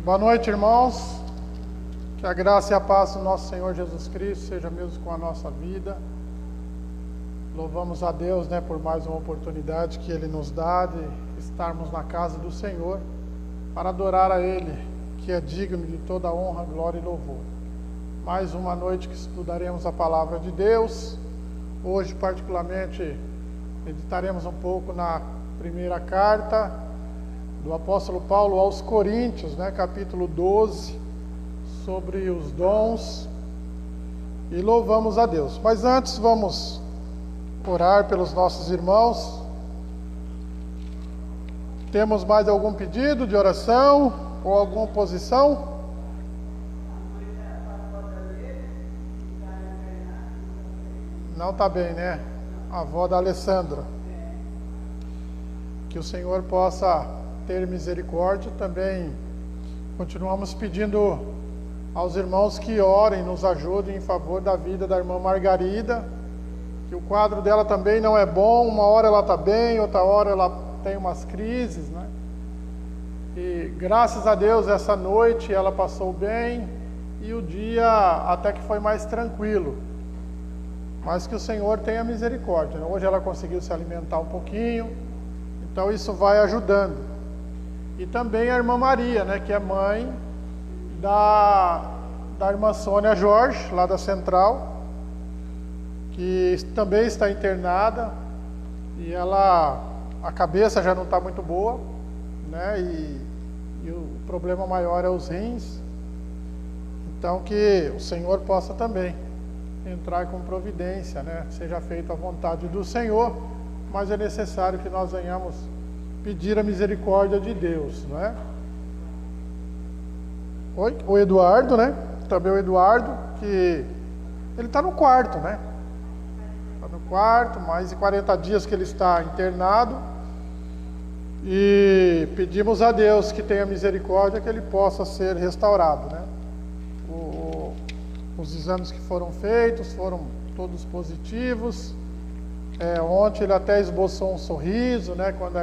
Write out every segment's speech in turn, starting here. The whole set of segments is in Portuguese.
Boa noite, irmãos. Que a graça e a paz do nosso Senhor Jesus Cristo seja mesmo com a nossa vida. Louvamos a Deus, por mais uma oportunidade que Ele nos dá de estarmos na casa do Senhor para adorar a Ele, que é digno de toda honra, glória e louvor. Mais uma noite que estudaremos a palavra de Deus. Hoje, particularmente, meditaremos um pouco na primeira carta do apóstolo Paulo aos Coríntios, capítulo 12, sobre os dons, e louvamos a Deus. Mas antes vamos orar pelos nossos irmãos. Temos mais algum pedido de oração ou alguma oposição? Não está bem, A avó da Alessandra. Que o Senhor possa ter misericórdia. Também continuamos pedindo aos irmãos que orem, nos ajudem em favor da vida da irmã Margarida, que o quadro dela também não é bom. Uma hora ela está bem, outra hora ela tem umas crises, E graças a Deus essa noite ela passou bem e o dia até que foi mais tranquilo, mas que o Senhor tenha misericórdia. Hoje ela conseguiu se alimentar um pouquinho, então isso vai ajudando. E também a irmã Maria, que é mãe da irmã Sônia Jorge, lá da Central, que também está internada, e a cabeça já não está muito boa, e o problema maior é os rins. Então que o Senhor possa também entrar com providência, seja feita a vontade do Senhor, mas é necessário que nós venhamos pedir a misericórdia de Deus, Oi? O Eduardo, Também o Eduardo, que ele está no quarto, Está no quarto, mais de 40 dias que ele está internado, e pedimos a Deus que tenha misericórdia, que ele possa ser restaurado, Os exames que foram feitos foram todos positivos. Ontem ele até esboçou um sorriso, quando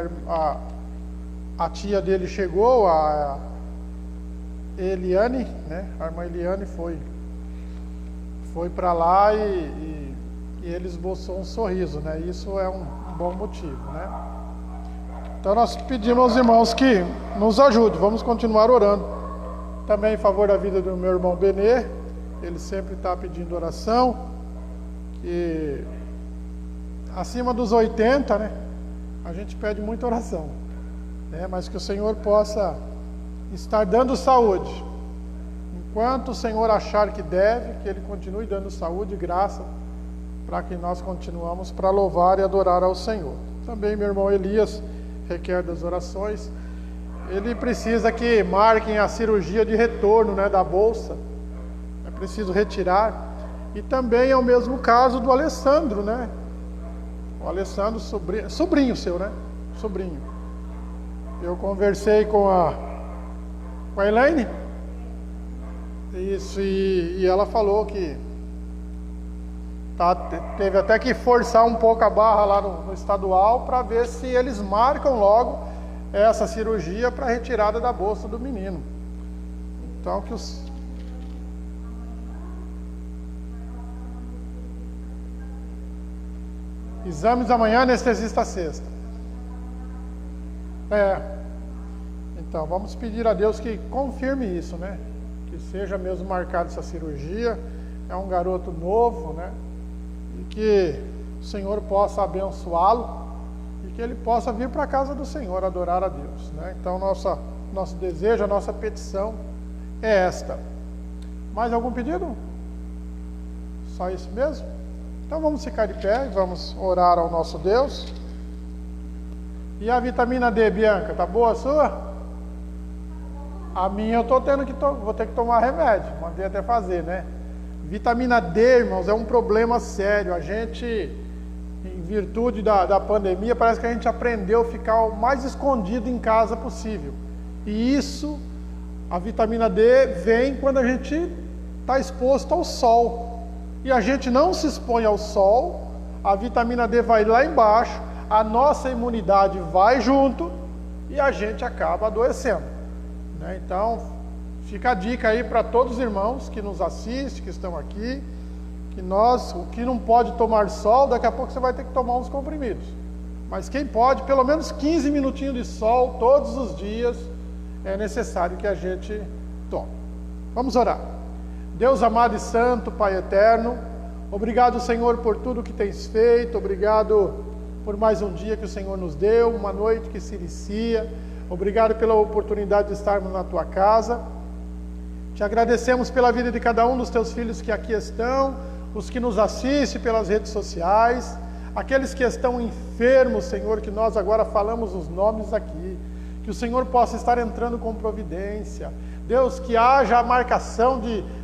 a tia dele chegou, a Eliane, a irmã Eliane foi para lá e ele esboçou um sorriso, Isso é um bom motivo, Então nós pedimos aos irmãos que nos ajudem. Vamos continuar orando também em favor da vida do meu irmão Benê. Ele sempre está pedindo oração, que acima dos 80, a gente pede muita oração, mas que o Senhor possa estar dando saúde. Enquanto o Senhor achar que deve, que Ele continue dando saúde e graça, para que nós continuamos para louvar e adorar ao Senhor. Também meu irmão Elias requer das orações. Ele precisa que marquem a cirurgia de retorno, da bolsa. É preciso retirar. E também é o mesmo caso do Alessandro, O Alessandro, sobrinho seu, Sobrinho. Eu conversei com a Elaine. Isso, e ela falou que teve até que forçar um pouco a barra lá no estadual para ver se eles marcam logo essa cirurgia para retirada da bolsa do menino. Então que os exames amanhã, anestesista sexta. Então vamos pedir a Deus que confirme isso, Que seja mesmo marcada essa cirurgia. É um garoto novo, E que o Senhor possa abençoá-lo e que ele possa vir para a casa do Senhor adorar a Deus, Então nosso desejo, a nossa petição é esta. Mais algum pedido? Só isso mesmo? Então vamos ficar de pé e vamos orar ao nosso Deus. E a vitamina D, Bianca, tá boa a sua? A minha eu vou ter que tomar remédio, mandei até fazer, Vitamina D, irmãos, é um problema sério. A gente, em virtude da pandemia, parece que a gente aprendeu a ficar o mais escondido em casa possível. E isso, a vitamina D vem quando a gente está exposto ao sol. E a gente não se expõe ao sol, a vitamina D vai lá embaixo, a nossa imunidade vai junto e a gente acaba adoecendo. Então, Fica a dica aí para todos os irmãos que nos assistem, que estão aqui, que o que não pode tomar sol, daqui a pouco você vai ter que tomar uns comprimidos. Mas quem pode, pelo menos 15 minutinhos de sol todos os dias, é necessário que a gente tome. Vamos orar. Deus amado e santo, Pai eterno, obrigado, Senhor, por tudo que tens feito, obrigado por mais um dia que o Senhor nos deu, uma noite que se inicia, obrigado pela oportunidade de estarmos na Tua casa. Te agradecemos pela vida de cada um dos Teus filhos que aqui estão, os que nos assistem pelas redes sociais, aqueles que estão enfermos, Senhor, que nós agora falamos os nomes aqui, que o Senhor possa estar entrando com providência. Deus, que haja a marcação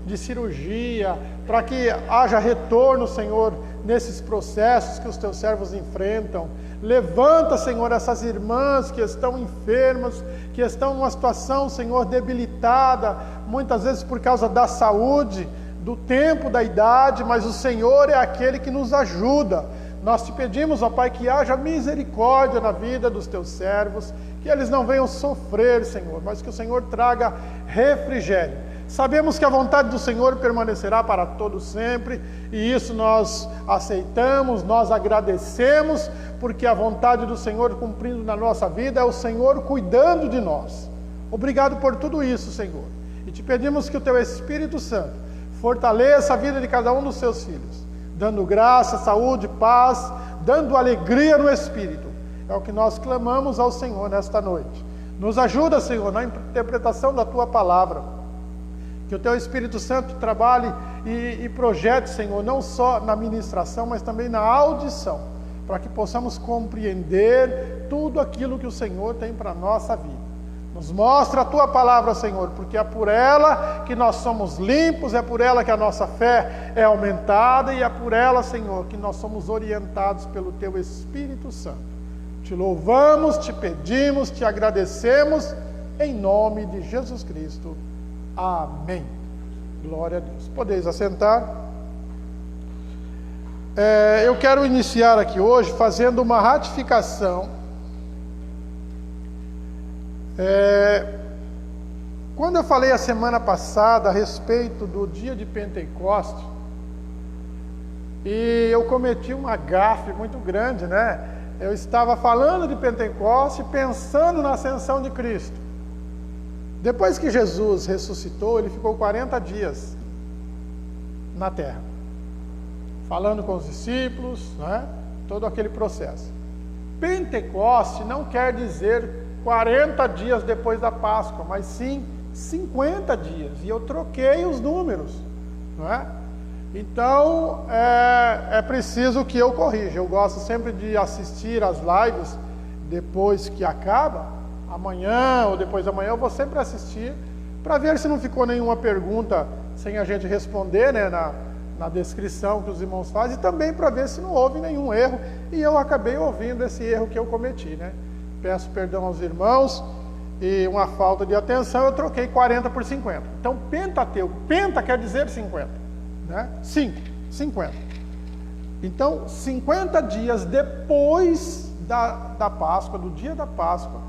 de cirurgia, para que haja retorno, Senhor, nesses processos que os Teus servos enfrentam. Levanta, Senhor, essas irmãs que estão enfermas, que estão numa situação, Senhor, debilitada, muitas vezes por causa da saúde, do tempo, da idade, mas o Senhor é aquele que nos ajuda. Nós te pedimos, ó Pai, que haja misericórdia na vida dos Teus servos, que eles não venham sofrer, Senhor, mas que o Senhor traga refrigério. Sabemos que a vontade do Senhor permanecerá para todo sempre, e isso nós aceitamos, nós agradecemos, porque a vontade do Senhor cumprindo na nossa vida é o Senhor cuidando de nós. Obrigado por tudo isso, Senhor. E te pedimos que o Teu Espírito Santo fortaleça a vida de cada um dos Seus filhos, dando graça, saúde, paz, dando alegria no Espírito. É o que nós clamamos ao Senhor nesta noite. Nos ajuda, Senhor, na interpretação da Tua palavra. Que o Teu Espírito Santo trabalhe e projete, Senhor, não só na ministração, mas também na audição, para que possamos compreender tudo aquilo que o Senhor tem para a nossa vida. Nos mostra a Tua palavra, Senhor, porque é por ela que nós somos limpos, é por ela que a nossa fé é aumentada, e é por ela, Senhor, que nós somos orientados pelo Teu Espírito Santo. Te louvamos, te pedimos, te agradecemos, em nome de Jesus Cristo. Amém. Glória a Deus. Podeis assentar. Eu quero iniciar aqui hoje fazendo uma ratificação. Quando eu falei a semana passada a respeito do dia de Pentecostes, e eu cometi uma gafe muito grande, né? Eu estava falando de Pentecostes, pensando na ascensão de Cristo. Depois que Jesus ressuscitou, ele ficou 40 dias na terra, falando com os discípulos, né? Todo aquele processo. Pentecoste não quer dizer 40 dias depois da Páscoa, mas sim 50 dias. E eu troquei os números, não é? Então, é preciso que eu corrija. Eu gosto sempre de assistir as lives depois que acaba, amanhã ou depois da manhã, eu vou sempre assistir para ver se não ficou nenhuma pergunta sem a gente responder, né, na descrição que os irmãos fazem, e também para ver se não houve nenhum erro, e eu acabei ouvindo esse erro que eu cometi, né? Peço perdão aos irmãos, e uma falta de atenção, eu troquei 40 por 50. Então, Pentateuco, penta quer dizer 50, né? 50. Então, 50 dias depois da Páscoa, do dia da Páscoa,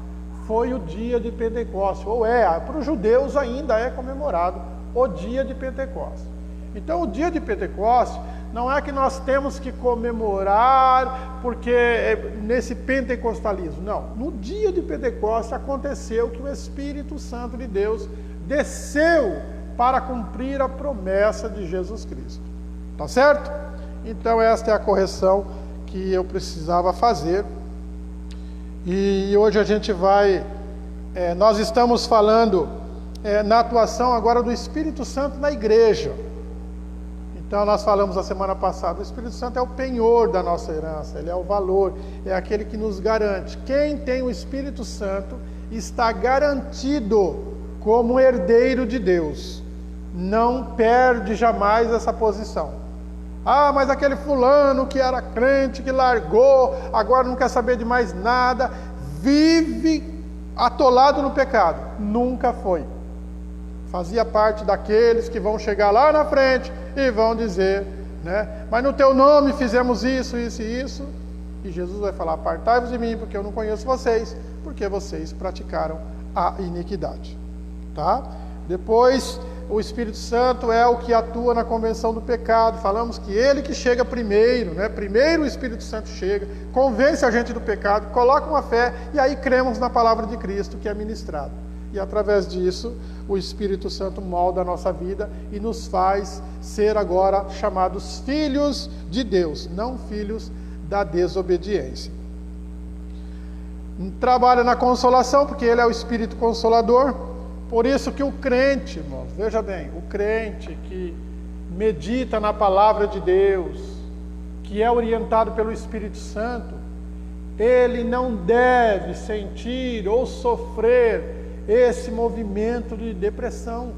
foi o dia de Pentecostes, ou para os judeus ainda é comemorado o dia de Pentecostes. Então, o dia de Pentecostes não é que nós temos que comemorar porque nesse pentecostalismo, não. No dia de Pentecostes aconteceu que o Espírito Santo de Deus desceu para cumprir a promessa de Jesus Cristo. Tá certo? Então, esta é a correção que eu precisava fazer. E hoje a gente vai, nós estamos falando na atuação agora do Espírito Santo na igreja. Então nós falamos a semana passada, o Espírito Santo é o penhor da nossa herança, ele é o valor, é aquele que nos garante. Quem tem o Espírito Santo está garantido como herdeiro de Deus, não perde jamais essa posição. Ah, mas aquele fulano que era crente, que largou, agora não quer saber de mais nada, vive atolado no pecado. Nunca foi. Fazia parte daqueles que vão chegar lá na frente e vão dizer, né? Mas no teu nome fizemos isso, isso e isso. E Jesus vai falar, apartai-vos de mim, porque eu não conheço vocês, porque vocês praticaram a iniquidade. Tá? Depois, o Espírito Santo é o que atua na convenção do pecado. Falamos que ele que chega primeiro, né? Primeiro o Espírito Santo chega, convence a gente do pecado, coloca uma fé, e aí cremos na palavra de Cristo que é ministrada. E através disso, o Espírito Santo molda a nossa vida e nos faz ser agora chamados filhos de Deus, não filhos da desobediência. Trabalha na consolação, porque ele é o Espírito Consolador. Por isso que o crente, irmãos, veja bem, o crente que medita na palavra de Deus, que é orientado pelo Espírito Santo, ele não deve sentir ou sofrer esse movimento de depressão.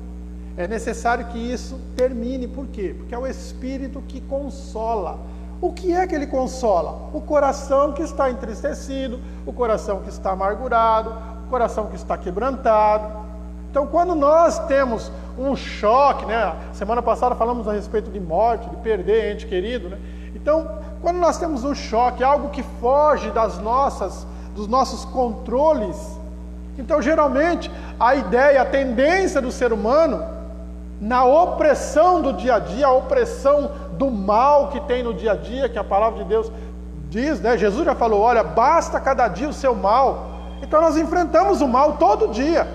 É necessário que isso termine. Por quê? Porque é o Espírito que consola. O que é que ele consola? O coração que está entristecido, o coração que está amargurado, o coração que está quebrantado. Então, quando nós temos um choque, né? Semana passada falamos a respeito de morte, de perder ente querido, né? Então, quando nós temos um choque, algo que foge dos nossos controles, então, geralmente, a ideia, a tendência do ser humano, na opressão do dia a dia, a opressão do mal que tem no dia a dia, que a palavra de Deus diz, né? Jesus já falou, olha, basta cada dia o seu mal. Então, nós enfrentamos o mal todo dia.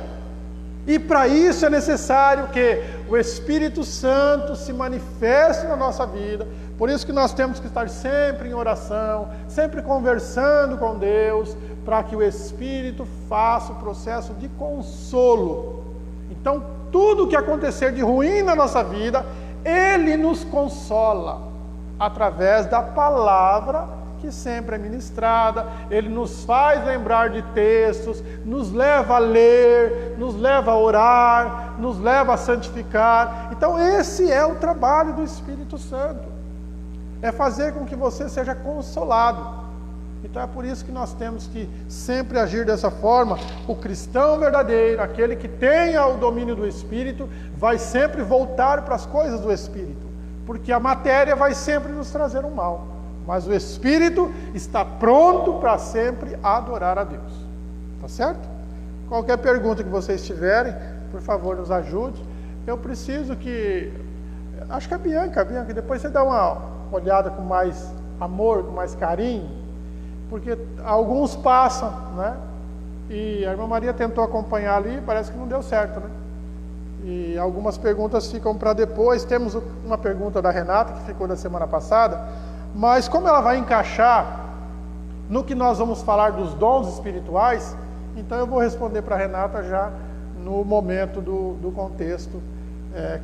E para isso é necessário que o Espírito Santo se manifeste na nossa vida. Por isso que nós temos que estar sempre em oração, sempre conversando com Deus, para que o Espírito faça o processo de consolo. Então, tudo que acontecer de ruim na nossa vida, Ele nos consola, através da palavra que sempre é ministrada. Ele nos faz lembrar de textos, nos leva a ler, nos leva a orar, nos leva a santificar. Então, esse é o trabalho do Espírito Santo, é fazer com que você seja consolado. Então é por isso que nós temos que sempre agir dessa forma. O cristão verdadeiro, aquele que tenha o domínio do Espírito, vai sempre voltar para as coisas do Espírito, porque a matéria vai sempre nos trazer um mal, mas o Espírito está pronto para sempre adorar a Deus. Tá certo? Qualquer pergunta que vocês tiverem, por favor, nos ajude. Eu preciso que... Acho que a Bianca, depois você dá uma olhada com mais amor, com mais carinho, porque alguns passam, né? E a irmã Maria tentou acompanhar ali, parece que não deu certo, né? E algumas perguntas ficam para depois. Temos uma pergunta da Renata, que ficou da semana passada, mas como ela vai encaixar no que nós vamos falar dos dons espirituais, então eu vou responder para a Renata já no momento do contexto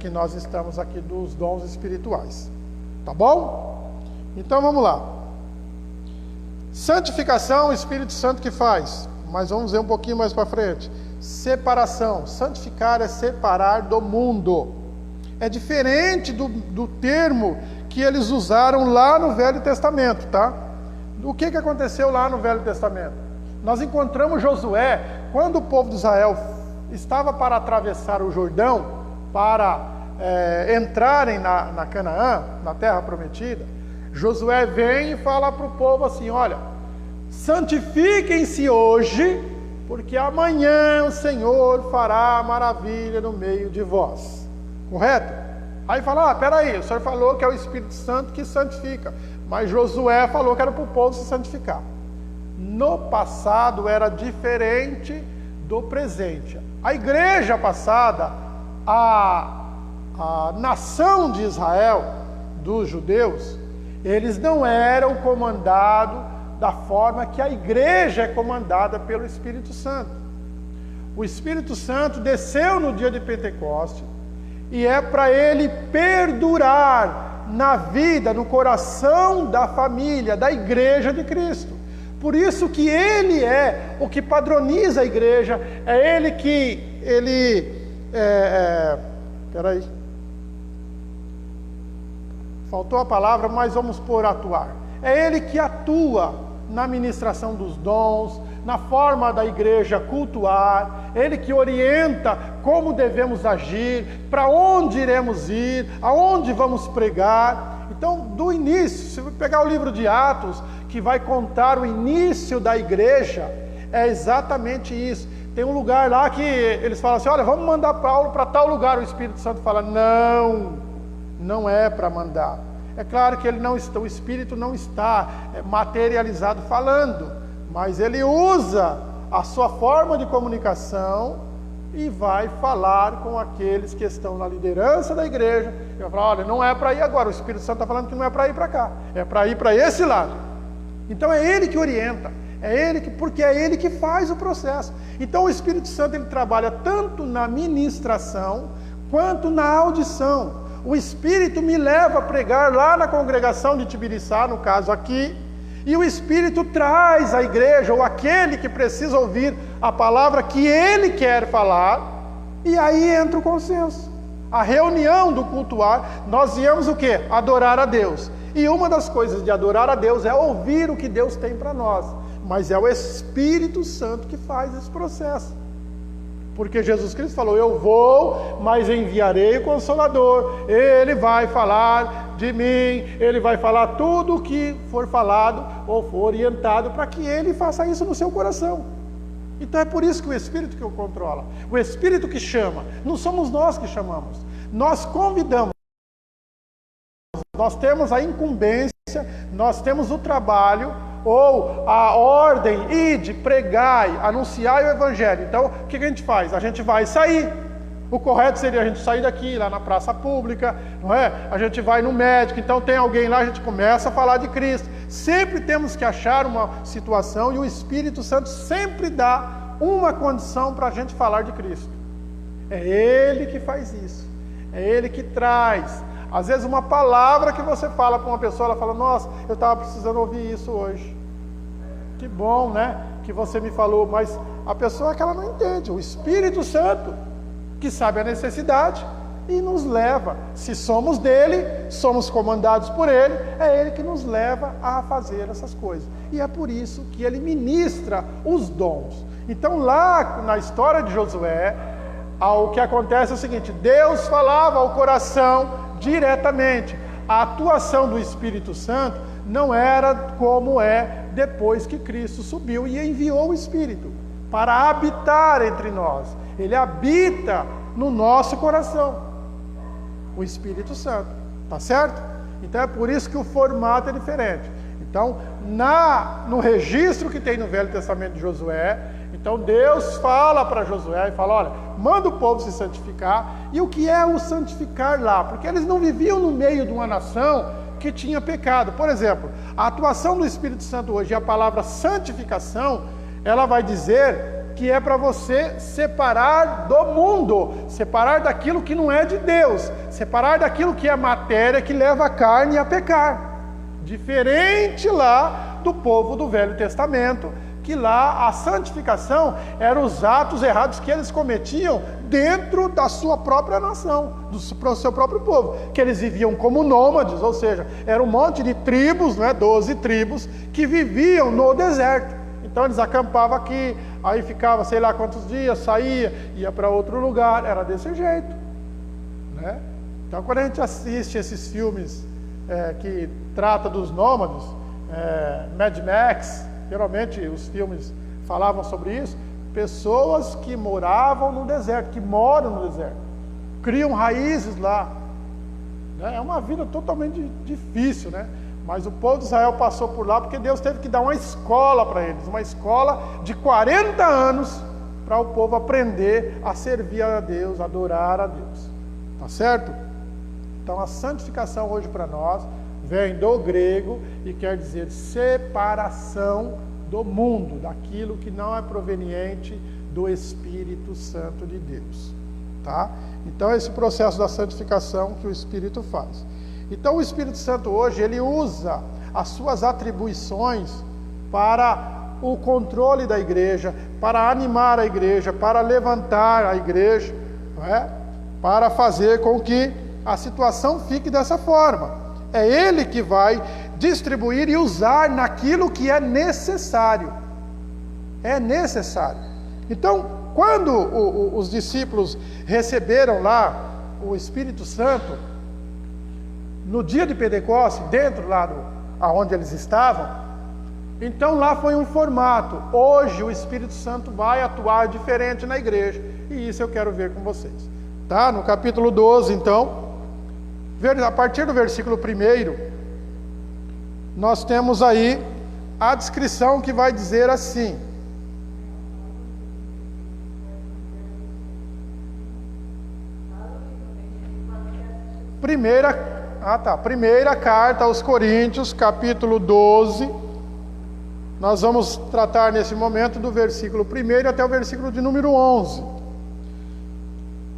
que nós estamos aqui dos dons espirituais. Tá bom? Então vamos lá. Santificação, o Espírito Santo que faz, mas vamos ver um pouquinho mais para frente. Separação, santificar é separar do mundo. É diferente do termo que eles usaram lá no Velho Testamento, tá? O que aconteceu lá no Velho Testamento? Nós encontramos Josué, quando o povo de Israel estava para atravessar o Jordão, para entrarem na Canaã, na terra prometida. Josué vem e fala para o povo assim, olha, santifiquem-se hoje, porque amanhã o Senhor fará maravilha no meio de vós. Correto? Aí fala, peraí, o Senhor falou que é o Espírito Santo que santifica, mas Josué falou que era para o povo se santificar. No passado era diferente do presente. A igreja passada, a nação de Israel, dos judeus, eles não eram comandados da forma que a igreja é comandada pelo Espírito Santo. O Espírito Santo desceu no dia de Pentecostes e é para ele perdurar na vida, no coração da família, da igreja de Cristo. Por isso que ele é o que padroniza a igreja, é ele que... Peraí. Faltou a palavra, mas vamos pôr atuar. É ele que atua na ministração dos dons, na forma da igreja cultuar, ele que orienta como devemos agir, para onde iremos ir, aonde vamos pregar. Então, do início, se você pegar o livro de Atos, que vai contar o início da igreja, é exatamente isso. Tem um lugar lá que eles falam assim, olha, vamos mandar Paulo para tal lugar. O Espírito Santo fala, não é para mandar. É claro que o Espírito não está materializado falando, mas ele usa a sua forma de comunicação e vai falar com aqueles que estão na liderança da igreja. E vai falar, olha, não é para ir agora. O Espírito Santo está falando que não é para ir para cá, é para ir para esse lado. Então é ele que orienta. Porque é ele que faz o processo. Então o Espírito Santo ele trabalha tanto na ministração quanto na audição. O Espírito me leva a pregar lá na congregação de Tibiriçá, no caso aqui, e o Espírito traz à igreja, ou aquele que precisa ouvir a palavra que ele quer falar, e aí entra o consenso. A reunião do cultuar, nós íamos o quê? Adorar a Deus. E uma das coisas de adorar a Deus é ouvir o que Deus tem para nós. Mas é o Espírito Santo que faz esse processo. Porque Jesus Cristo falou, eu vou, mas enviarei o Consolador. Ele vai falar de mim, ele vai falar tudo o que for falado ou for orientado para que ele faça isso no seu coração. Então é por isso que o Espírito que o controla. O Espírito que chama. Não somos nós que chamamos. Nós convidamos. Nós temos a incumbência, nós temos o trabalho ou a ordem, ide, pregai, anunciai o Evangelho. Então, o que a gente faz? A gente vai sair. O correto seria a gente sair daqui, lá na praça pública, não é? A gente vai no médico, então tem alguém lá, a gente começa a falar de Cristo. Sempre temos que achar uma situação e o Espírito Santo sempre dá uma condição para a gente falar de Cristo. É Ele que faz isso. É Ele que traz. Às vezes uma palavra que você fala para uma pessoa, ela fala, nossa, eu estava precisando ouvir isso hoje. Que bom, né? Que você me falou, mas a pessoa é que ela não entende. O Espírito Santo, que sabe a necessidade e nos leva. Se somos dele, somos comandados por ele, é ele que nos leva a fazer essas coisas. E é por isso que ele ministra os dons. Então lá na história de Josué, o que acontece é o seguinte, Deus falava ao coração diretamente. A atuação do Espírito Santo não era como é depois que Cristo subiu e enviou o Espírito para habitar entre nós. Ele habita no nosso coração, o Espírito Santo, tá certo? Então é por isso que o formato é diferente. Então, no registro que tem no Velho Testamento de Josué, então Deus fala para Josué e fala, olha, manda o povo se santificar. E o que é o santificar lá? Porque eles não viviam no meio de uma nação que tinha pecado. Por exemplo, a atuação do Espírito Santo hoje, a palavra santificação, ela vai dizer que é para você separar do mundo, separar daquilo que não é de Deus, separar daquilo que é matéria, que leva a carne a pecar. Diferente lá do povo do Velho Testamento, que lá a santificação eram os atos errados que eles cometiam dentro da sua própria nação, do seu próprio povo, que eles viviam como nômades, ou seja, era um monte de tribos, 12 tribos, que viviam no deserto. Então eles acampavam aqui, aí ficava sei lá quantos dias, saía, ia para outro lugar, era desse jeito, né? Então quando a gente assiste esses filmes que trata dos nômades, Mad Max, geralmente os filmes falavam sobre isso, pessoas que moravam no deserto, que moram no deserto, criam raízes lá, né? É uma vida totalmente difícil, né? Mas o povo de Israel passou por lá porque Deus teve que dar uma escola para eles, uma escola de 40 anos para o povo aprender a servir a Deus, a adorar a Deus, tá certo? Então a santificação hoje para nós vem do grego e quer dizer separação do mundo, daquilo que não é proveniente do Espírito Santo de Deus, tá? Então esse processo da santificação que o Espírito faz. Então o Espírito Santo hoje, ele usa as suas atribuições para o controle da igreja, para animar a igreja, para levantar a igreja, não é? Para fazer com que a situação fique dessa forma. É ele que vai distribuir e usar naquilo que é necessário. É necessário. Então, quando os discípulos receberam lá o Espírito Santo, no dia de Pentecostes, dentro lá aonde eles estavam, Então lá foi um formato. Hoje o Espírito Santo vai atuar diferente na igreja. E isso eu quero ver com vocês. Tá? No capítulo 12, então, a partir do versículo 1, nós temos aí a descrição que vai dizer assim: Primeira carta aos Coríntios, capítulo 12. Nós vamos tratar nesse momento do versículo 1 até o versículo de número 11.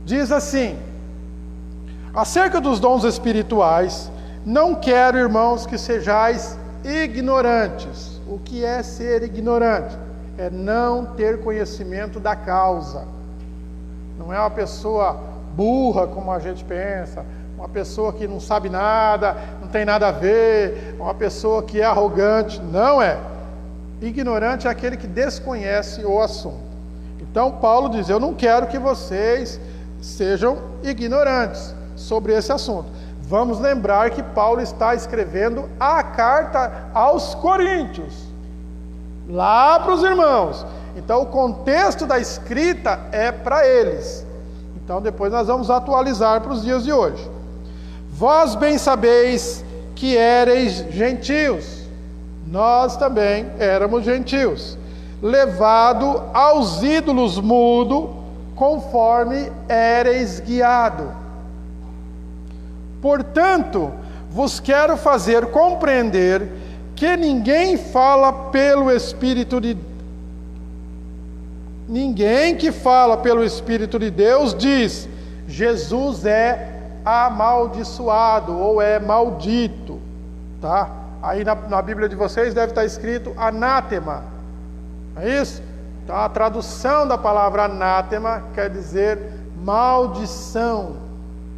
Diz assim: acerca dos dons espirituais, não quero, irmãos, que sejais ignorantes. O que é ser ignorante? É não ter conhecimento da causa. Não é uma pessoa burra como a gente pensa, uma pessoa que não sabe nada, não tem nada a ver, uma pessoa que é arrogante. Não é. Ignorante é aquele que desconhece o assunto. Então Paulo diz: eu não quero que vocês sejam ignorantes sobre esse assunto. Vamos lembrar que Paulo está escrevendo a carta aos Coríntios, lá para os irmãos. Então o contexto da escrita é para eles. Então depois nós vamos atualizar para os dias de hoje. Vós bem sabeis que éreis gentios. Nós também éramos gentios, levado aos ídolos mudo, conforme éreis guiado. Portanto, vos quero fazer compreender que ninguém que fala pelo Espírito de Deus diz: Jesus é amaldiçoado ou é maldito, tá? Aí na Bíblia de vocês deve estar escrito anátema, é isso? Então a tradução da palavra anátema quer dizer maldição,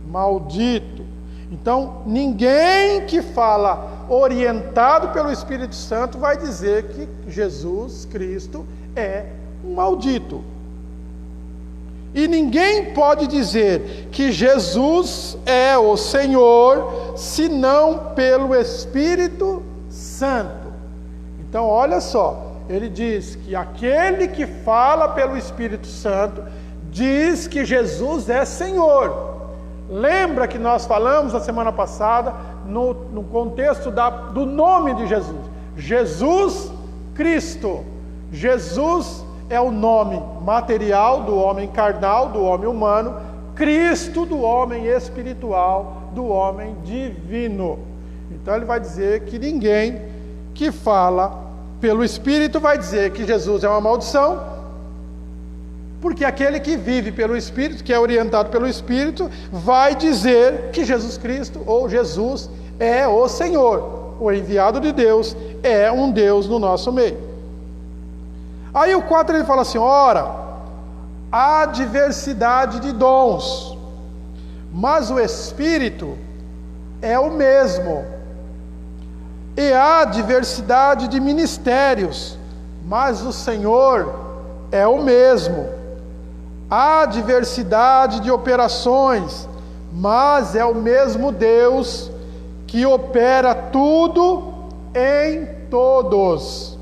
maldito. Então ninguém que fala orientado pelo Espírito Santo vai dizer que Jesus Cristo é um maldito. E ninguém pode dizer que Jesus é o Senhor, senão pelo Espírito Santo. Então, olha só, ele diz que aquele que fala pelo Espírito Santo diz que Jesus é Senhor. Lembra que nós falamos na semana passada, no contexto do nome de Jesus. Jesus Cristo. Jesus é o nome material do homem carnal, do homem humano, Cristo do homem espiritual, do homem divino. Então ele vai dizer que ninguém que fala pelo Espírito vai dizer que Jesus é uma maldição, porque aquele que vive pelo Espírito, que é orientado pelo Espírito, vai dizer que Jesus Cristo ou Jesus é o Senhor, o enviado de Deus, é um Deus no nosso meio. Aí o 4 ele fala assim: ora, há diversidade de dons, mas o Espírito é o mesmo. E há diversidade de ministérios, mas o Senhor é o mesmo. Há diversidade de operações, mas é o mesmo Deus que opera tudo em todos.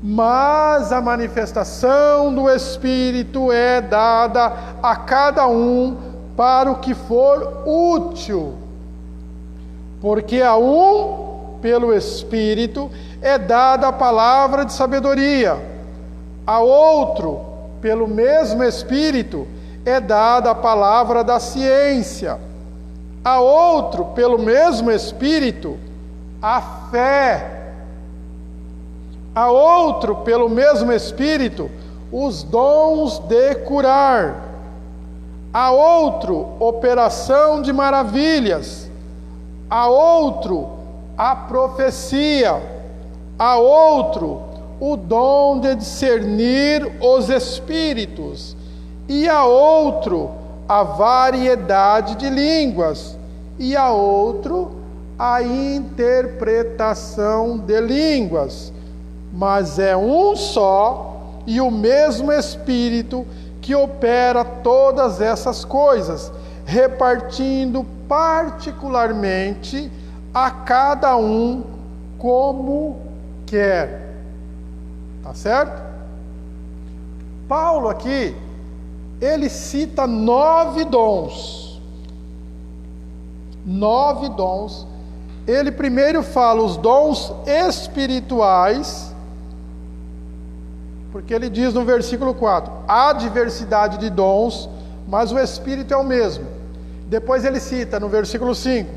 Mas a manifestação do Espírito é dada a cada um para o que for útil. Porque a um, pelo Espírito, é dada a palavra de sabedoria. A outro, pelo mesmo Espírito, é dada a palavra da ciência. A outro, pelo mesmo Espírito, a fé. A outro, pelo mesmo Espírito, os dons de curar. A outro, operação de maravilhas. A outro, a profecia. A outro, o dom de discernir os espíritos. E a outro, a variedade de línguas. E a outro, a interpretação de línguas. Mas é um só e o mesmo Espírito que opera todas essas coisas, repartindo particularmente a cada um como quer. Tá certo? Paulo aqui, ele cita 9 dons. 9 dons. Ele primeiro fala os dons espirituais, porque ele diz no versículo 4, há diversidade de dons, mas o Espírito é o mesmo. Depois ele cita no versículo 5,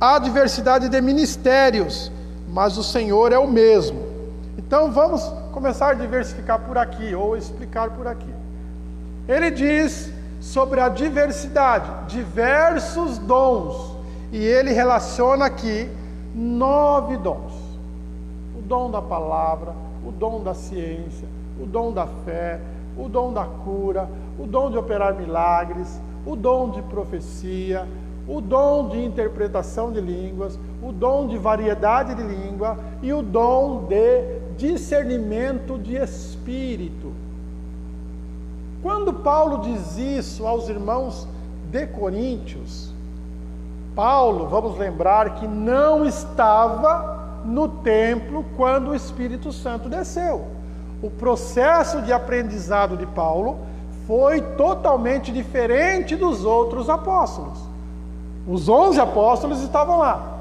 há diversidade de ministérios, mas o Senhor é o mesmo. Então vamos começar a diversificar por aqui, ou explicar por aqui. Ele diz sobre a diversidade, diversos dons, e ele relaciona aqui 9 dons. O dom da palavra, o dom da ciência, o dom da fé, o dom da cura, o dom de operar milagres, o dom de profecia, o dom de interpretação de línguas, o dom de variedade de língua e o dom de discernimento de espírito. Quando Paulo diz isso aos irmãos de Coríntios, Paulo, vamos lembrar que não estava no templo quando o Espírito Santo desceu. O processo de aprendizado de Paulo foi totalmente diferente dos outros apóstolos. Os 11 apóstolos estavam lá.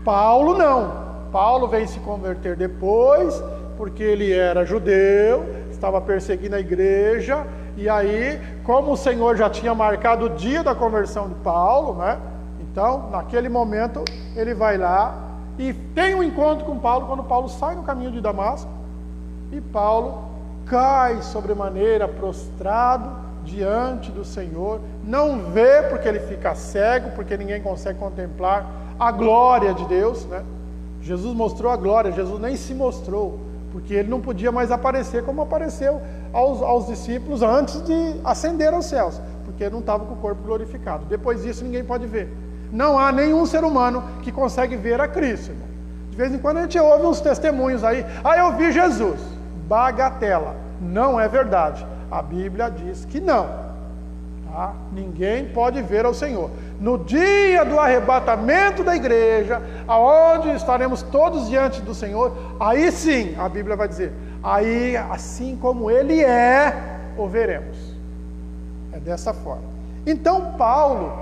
Paulo não. Paulo veio se converter depois, porque ele era judeu, estava perseguindo a igreja, e aí, como o Senhor já tinha marcado o dia da conversão de Paulo, né? Então, naquele momento, ele vai lá e tem um encontro com Paulo, quando Paulo sai no caminho de Damasco, e Paulo cai sobremaneira prostrado diante do Senhor, não vê porque ele fica cego, porque ninguém consegue contemplar a glória de Deus, né? Jesus mostrou a glória, Jesus nem se mostrou, porque ele não podia mais aparecer como apareceu aos discípulos antes de ascender aos céus, porque ele não estava com o corpo glorificado. Depois disso ninguém pode ver. Não há nenhum ser humano que consegue ver a Cristo, irmão. De vez em quando a gente ouve uns testemunhos aí, eu vi Jesus. Bagatela, não é verdade. A Bíblia diz que não. Tá? Ninguém pode ver ao Senhor. No dia do arrebatamento da igreja, aonde estaremos todos diante do Senhor, aí sim, a Bíblia vai dizer, aí assim como Ele é, o veremos. É dessa forma. Então Paulo,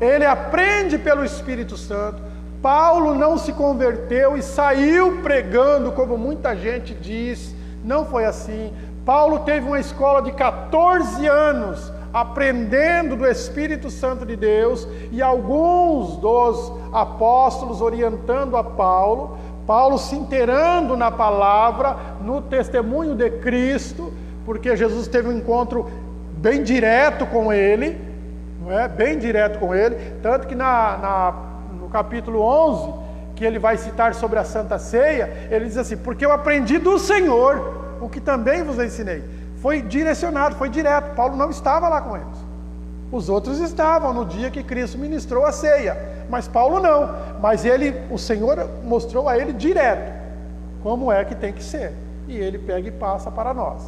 ele aprende pelo Espírito Santo. Paulo não se converteu e saiu pregando como muita gente diz. Não foi assim. Paulo teve uma escola de 14 anos aprendendo do Espírito Santo de Deus, e alguns dos apóstolos orientando a Paulo, Paulo se inteirando na palavra, no testemunho de Cristo, porque Jesus teve um encontro bem direto com ele, não é? Bem direto com ele, tanto que no capítulo 11, que ele vai citar sobre a Santa Ceia, ele diz assim, porque eu aprendi do Senhor, o que também vos ensinei. Foi direcionado, foi direto. Paulo não estava lá com eles. Os outros estavam no dia que Cristo ministrou a ceia, mas Paulo não. Mas o Senhor mostrou a ele direto como é que tem que ser. E ele pega e passa para nós.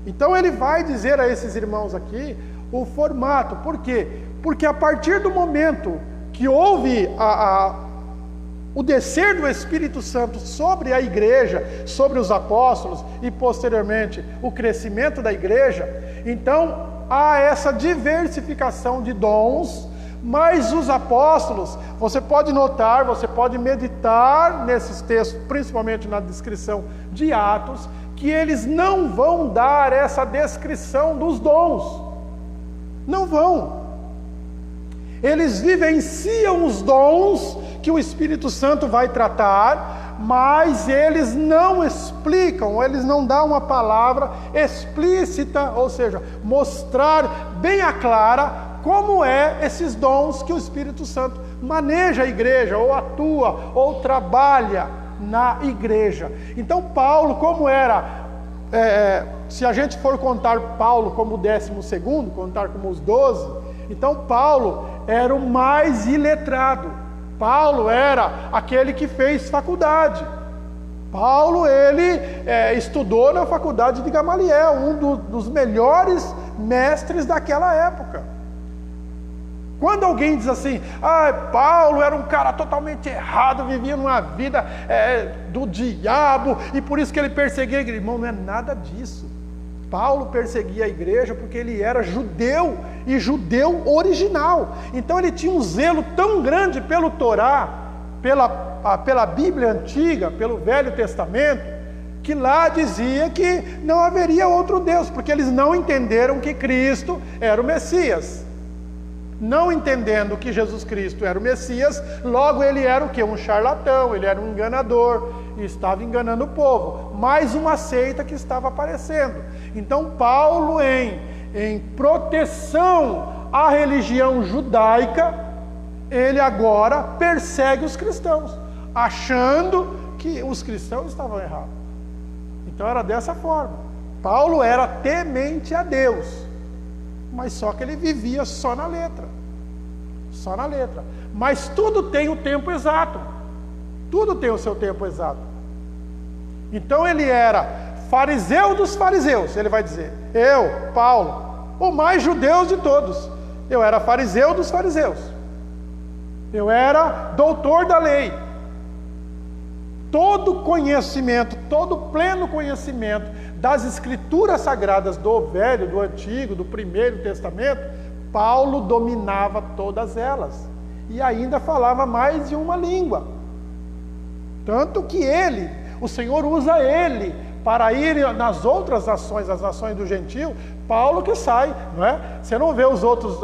Então ele vai dizer a esses irmãos aqui o formato. Por quê? Porque a partir do momento que houve o descer do Espírito Santo sobre a igreja, sobre os apóstolos e posteriormente o crescimento da igreja, então há essa diversificação de dons, mas os apóstolos, você pode notar, você pode meditar nesses textos, principalmente na descrição de Atos, que eles não vão dar essa descrição dos dons, não vão. Eles vivenciam os dons que o Espírito Santo vai tratar, mas eles não explicam, eles não dão uma palavra explícita, ou seja, mostrar bem a clara como é esses dons que o Espírito Santo maneja a igreja, ou atua, ou trabalha na igreja. Então Paulo, como era, se a gente for contar Paulo como o 12º, contar como os 12, então Paulo era o mais iletrado. Paulo era aquele que fez faculdade. Paulo, ele estudou na faculdade de Gamaliel, um dos melhores mestres daquela época. Quando alguém diz assim, Paulo era um cara totalmente errado, vivia numa vida do diabo, e por isso que ele perseguia a igreja. Irmão, não é nada disso. Paulo perseguia a igreja porque ele era judeu, e judeu original. Então ele tinha um zelo tão grande pelo Torá, pela Bíblia antiga, pelo Velho Testamento, que lá dizia que não haveria outro Deus, porque eles não entenderam que Cristo era o Messias. Não entendendo que Jesus Cristo era o Messias, logo ele era o quê? Um charlatão, ele era um enganador, e estava enganando o povo. Mais uma seita que estava aparecendo. Então Paulo, em proteção à religião judaica, ele agora persegue os cristãos, achando que os cristãos estavam errados. Então era dessa forma. Paulo era temente a Deus, mas só que ele vivia só na letra. Só na letra. Mas tudo tem o tempo exato. Tudo tem o seu tempo exato. Então ele era fariseu dos fariseus, ele vai dizer. Eu, Paulo, o mais judeu de todos. Eu era fariseu dos fariseus. Eu era doutor da lei. Todo conhecimento, todo pleno conhecimento das escrituras sagradas do Velho, do Antigo, do Primeiro Testamento, Paulo dominava todas elas. E ainda falava mais de uma língua. Tanto que o Senhor usa ele para ir nas outras nações, as nações do gentio. Paulo que sai, não é? Você não vê os outros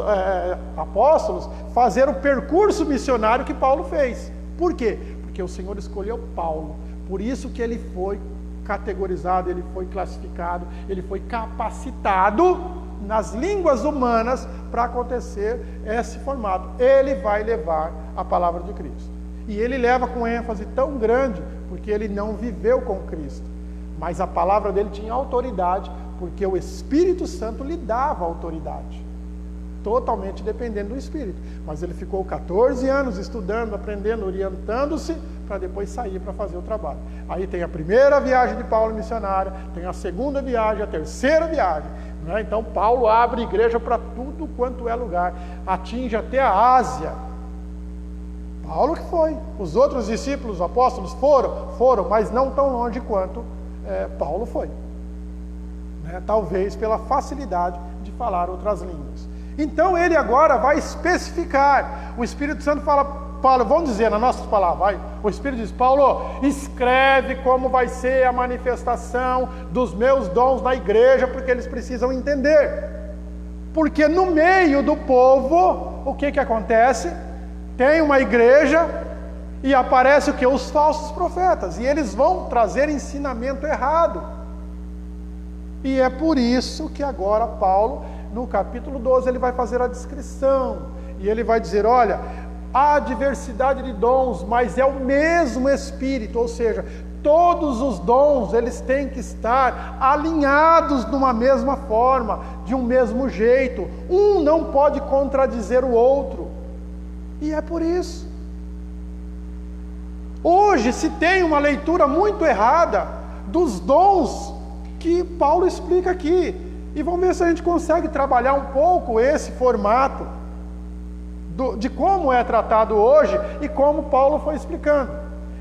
apóstolos fazer o percurso missionário que Paulo fez. Por quê? Porque o Senhor escolheu Paulo. Por isso que ele foi categorizado, ele foi classificado, ele foi capacitado nas línguas humanas para acontecer esse formato. Ele vai levar a palavra de Cristo. E ele leva com ênfase tão grande, porque ele não viveu com Cristo. Mas a palavra dele tinha autoridade, porque o Espírito Santo lhe dava autoridade. Totalmente dependendo do Espírito. Mas ele ficou 14 anos estudando, aprendendo, orientando-se, para depois sair para fazer o trabalho. Aí tem a primeira viagem de Paulo missionária, tem a segunda viagem, a terceira viagem. Né? Então Paulo abre igreja para tudo quanto é lugar. Atinge até a Ásia. Paulo que foi. Os outros discípulos, apóstolos foram, mas não tão longe quanto Paulo foi. Né? Talvez pela facilidade de falar outras línguas. Então ele agora vai especificar. O Espírito Santo fala, Paulo, vamos dizer nas nossas palavras, vai. O Espírito diz, Paulo, escreve como vai ser a manifestação dos meus dons na igreja, porque eles precisam entender. Porque no meio do povo, o que acontece? Tem uma igreja e aparece o que? Os falsos profetas. E eles vão trazer ensinamento errado. E é por isso que agora Paulo, no capítulo 12, ele vai fazer a descrição. E ele vai dizer, olha, há diversidade de dons, mas é o mesmo Espírito. Ou seja, todos os dons, eles têm que estar alinhados de uma mesma forma, de um mesmo jeito. Um não pode contradizer o outro. E é por isso. Hoje se tem uma leitura muito errada dos dons que Paulo explica aqui. E vamos ver se a gente consegue trabalhar um pouco esse formato de como é tratado hoje e como Paulo foi explicando.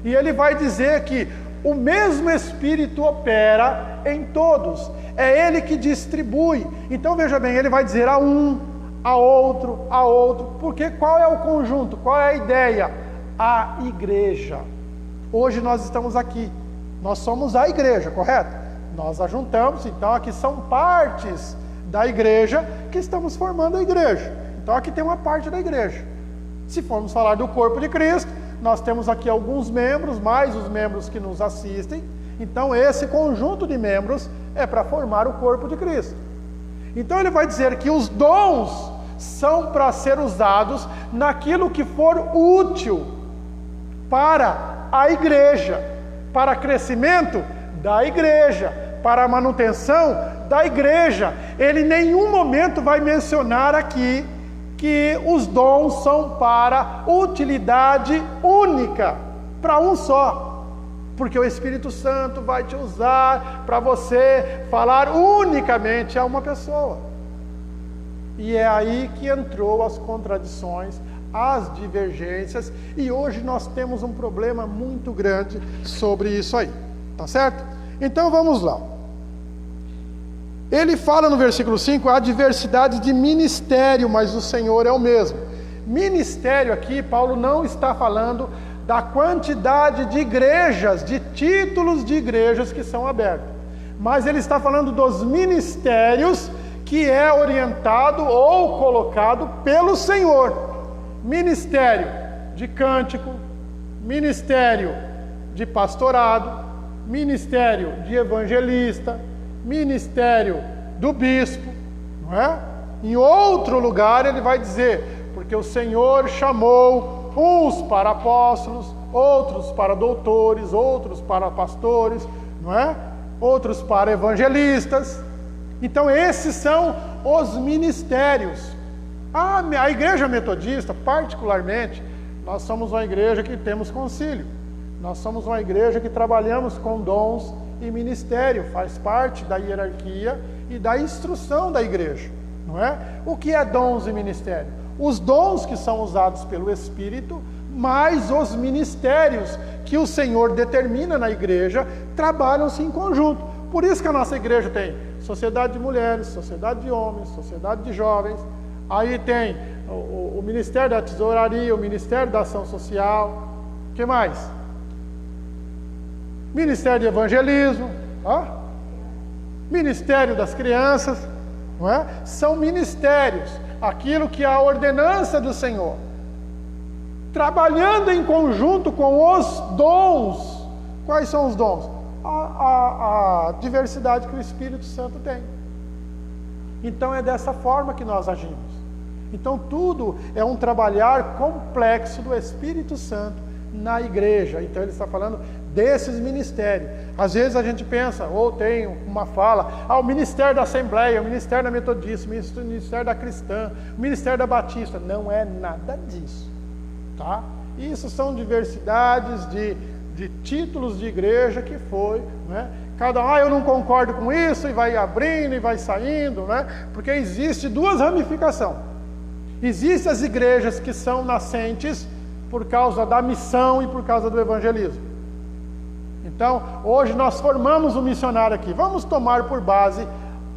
E ele vai dizer que o mesmo Espírito opera em todos. É ele que distribui. Então veja bem, ele vai dizer a um, a outro, porque qual é o conjunto, qual é a ideia? A igreja. Hoje nós estamos aqui, nós somos a igreja, correto? Nós ajuntamos, então aqui são partes da igreja que estamos formando a igreja. Então aqui tem uma parte da igreja. Se formos falar do corpo de Cristo, nós temos aqui alguns membros, mais os membros que nos assistem. Então esse conjunto de membros é para formar o corpo de Cristo. Então ele vai dizer que os dons são para ser usados naquilo que for útil para a igreja, para crescimento da igreja, para a manutenção da igreja. Ele em nenhum momento vai mencionar aqui que os dons são para utilidade única, para um só, porque o Espírito Santo vai te usar para você falar unicamente a uma pessoa. E é aí que entrou as contradições, as divergências, e hoje nós temos um problema muito grande sobre isso aí, tá certo? Então vamos lá. Ele fala no versículo 5, há diversidade de ministério, mas o Senhor é o mesmo. Ministério aqui, Paulo não está falando da quantidade de igrejas, de títulos de igrejas que são abertos, mas ele está falando dos ministérios que é orientado ou colocado pelo Senhor. Ministério de cântico, ministério de pastorado, ministério de evangelista, ministério do bispo, não é? Em outro lugar ele vai dizer, porque o Senhor chamou uns para apóstolos, outros para doutores, outros para pastores, não é? Outros para evangelistas. Então esses são os ministérios. A igreja metodista, particularmente, nós somos uma igreja que temos concílio. Nós somos uma igreja que trabalhamos com dons e ministério, faz parte da hierarquia e da instrução da igreja, não é? O que é dons e ministério? Os dons que são usados pelo Espírito, mais os ministérios que o Senhor determina na igreja, trabalham-se em conjunto. Por isso que a nossa igreja tem sociedade de mulheres, sociedade de homens, sociedade de jovens, aí tem o Ministério da Tesouraria, o Ministério da Ação Social, o que mais? Ministério de Evangelismo, Ministério das Crianças, não é? São ministérios, aquilo que é a ordenança do Senhor, trabalhando em conjunto com os dons. Quais são os dons? A diversidade que o Espírito Santo tem. Então é dessa forma que nós agimos. Então tudo é um trabalhar complexo do Espírito Santo na igreja. Então ele está falando desses ministérios. Às vezes a gente pensa, ou tem uma fala, o ministério da Assembleia, o ministério da Metodista, o ministério da Cristã, o ministério da Batista. Não é nada disso, tá? Isso são diversidades de títulos de igreja que foi, né? Cada eu não concordo com isso, e vai abrindo e vai saindo, né? Porque existe duas ramificações. Existem as igrejas que são nascentes por causa da missão e por causa do evangelismo. Então, hoje nós formamos um missionário aqui. Vamos tomar por base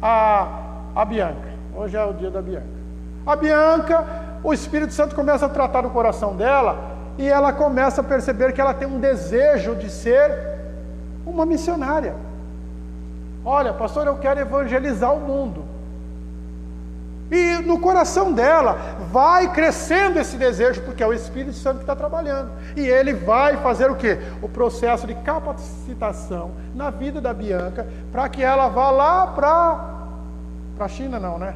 a Bianca. Hoje é o dia da Bianca. A Bianca, o Espírito Santo começa a tratar o coração dela e ela começa a perceber que ela tem um desejo de ser uma missionária. Olha, pastor, eu quero evangelizar o mundo. E no coração dela vai crescendo esse desejo, porque é o Espírito Santo que está trabalhando. E ele vai fazer o quê? O processo de capacitação na vida da Bianca, para que ela vá lá para a China, não, né?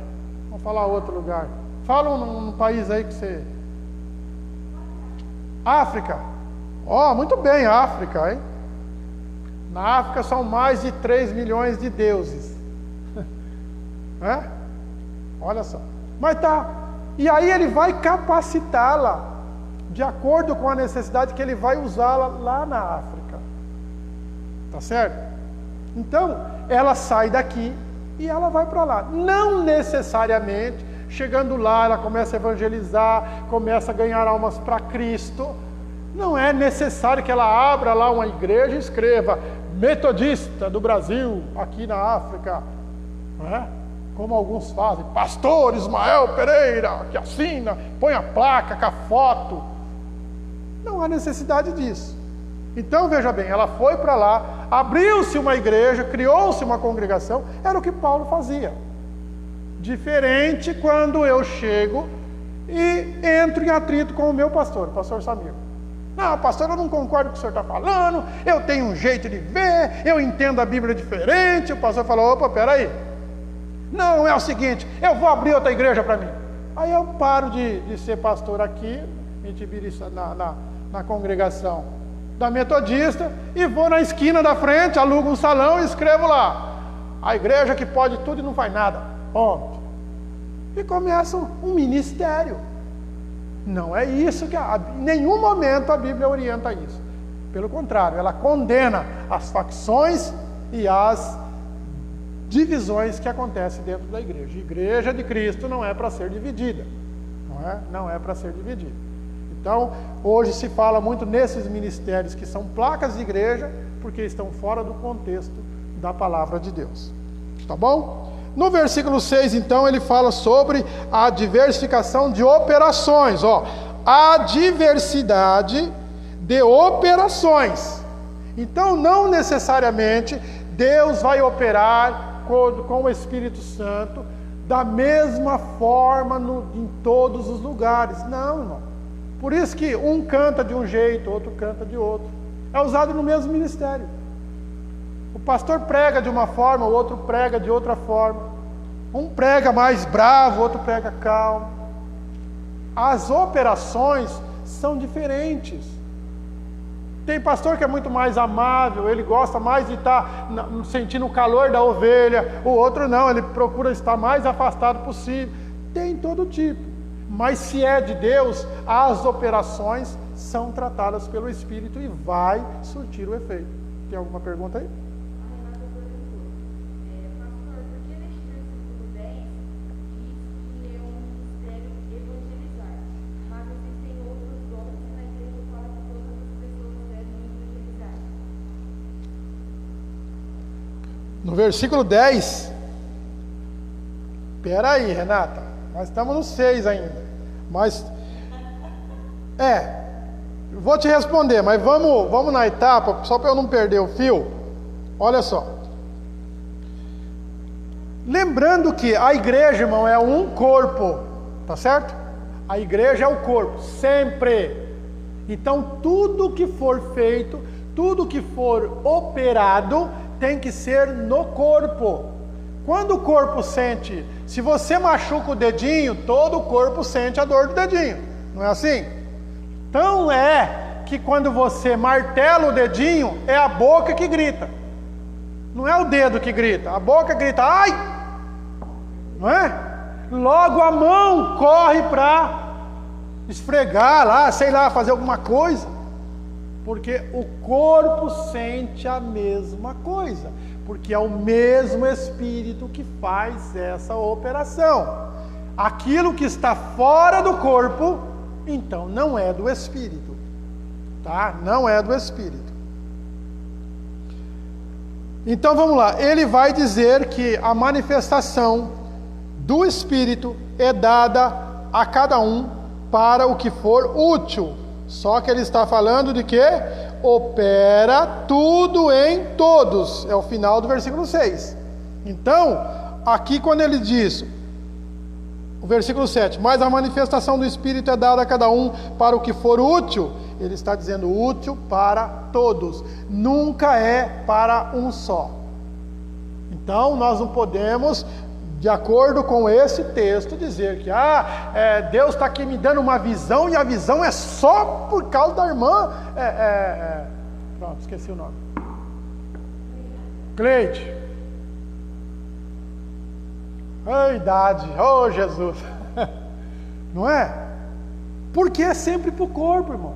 Vamos falar outro lugar. Fala um país aí que você... África. Muito bem, África, hein? Na África são mais de 3 milhões de deuses. Olha só. Mas tá. E aí ele vai capacitá-la de acordo com a necessidade que ele vai usá-la lá na África. Tá certo? Então, ela sai daqui e ela vai para lá. Não necessariamente, chegando lá, ela começa a evangelizar, começa a ganhar almas para Cristo. Não é necessário que ela abra lá uma igreja e escreva Metodista do Brasil, aqui na África. Não é? Como alguns fazem, pastor Ismael Pereira, que assina, põe a placa com a foto. Não há necessidade disso. Então, veja bem, ela foi para lá, abriu-se uma igreja, criou-se uma congregação, era o que Paulo fazia. Diferente quando eu chego e entro em atrito com o meu pastor, o pastor Samir. Não, pastor, eu não concordo com o senhor está falando, eu tenho um jeito de ver, eu entendo a Bíblia diferente. O pastor falou, opa, peraí. Não, é o seguinte, eu vou abrir outra igreja para mim. Aí eu paro de ser pastor aqui, em Tibiriçá, na congregação da Metodista, e vou na esquina da frente, alugo um salão e escrevo lá, a igreja que pode tudo e não faz nada, ponto. E começa um ministério. Não é isso que em nenhum momento a Bíblia orienta isso. Pelo contrário, ela condena as facções e as divisões que acontecem dentro da igreja. A igreja de Cristo não é para ser dividida, não é para ser dividida. Então, hoje se fala muito nesses ministérios que são placas de igreja, porque estão fora do contexto da palavra de Deus. Tá bom? No versículo 6, então, ele fala sobre a diversificação de operações. A diversidade de operações. Então, não necessariamente Deus vai operar com o Espírito Santo da mesma forma em todos os lugares. Não, irmão. Por isso que um canta de um jeito, outro canta de outro. É usado no mesmo ministério. O pastor prega de uma forma, o outro prega de outra forma. Um prega mais bravo, o outro prega calmo. As operações são diferentes. Tem pastor que é muito mais amável, ele gosta mais de estar sentindo o calor da ovelha. O outro não, ele procura estar mais afastado possível. Tem todo tipo. Mas se é de Deus, as operações são tratadas pelo Espírito e vai surtir o efeito. Tem alguma pergunta aí? No versículo 10, espera aí, Renata, nós estamos no 6 ainda, mas, vou te responder, mas vamos na etapa, só para eu não perder o fio. Olha só, lembrando que a igreja, irmão, é um corpo, tá certo? A igreja é o corpo, sempre. Então, tudo que for feito, tudo que for operado, tem que ser no corpo. Quando o corpo sente, se você machuca o dedinho, todo o corpo sente a dor do dedinho, não é assim? Então que quando você martela o dedinho, é a boca que grita, não é o dedo que grita, a boca grita, ai, não é? Logo a mão corre para esfregar lá, sei lá, fazer alguma coisa. Porque o corpo sente a mesma coisa, porque é o mesmo Espírito que faz essa operação. Aquilo que está fora do corpo, então não é do Espírito, tá? Não é do Espírito. Então vamos lá, ele vai dizer que a manifestação do Espírito é dada a cada um para o que for útil. Só que ele está falando de que opera tudo em todos. É o final do versículo 6. Então, aqui quando ele diz, o versículo 7, mas a manifestação do Espírito é dada a cada um para o que for útil. Ele está dizendo útil para todos. Nunca é para um só. Então, nós não podemos, de acordo com esse texto, dizer que Deus está aqui me dando uma visão e a visão é só por causa da irmã. Pronto, esqueci o nome. Cleide. Idade, Jesus. Não é? Porque é sempre para o corpo, irmão.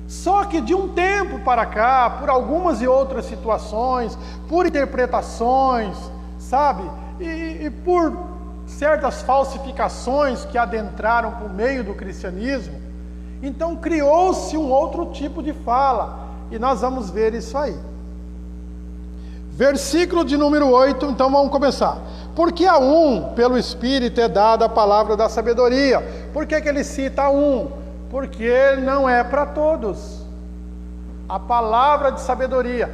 Só que de um tempo para cá, por algumas e outras situações, por interpretações, sabe? E por certas falsificações que adentraram por meio do cristianismo, então criou-se um outro tipo de fala, e nós vamos ver isso aí. Versículo de número 8, então vamos começar. Porque a um, pelo Espírito, é dada a palavra da sabedoria. Por que ele cita um? Porque não é para todos. A palavra de sabedoria.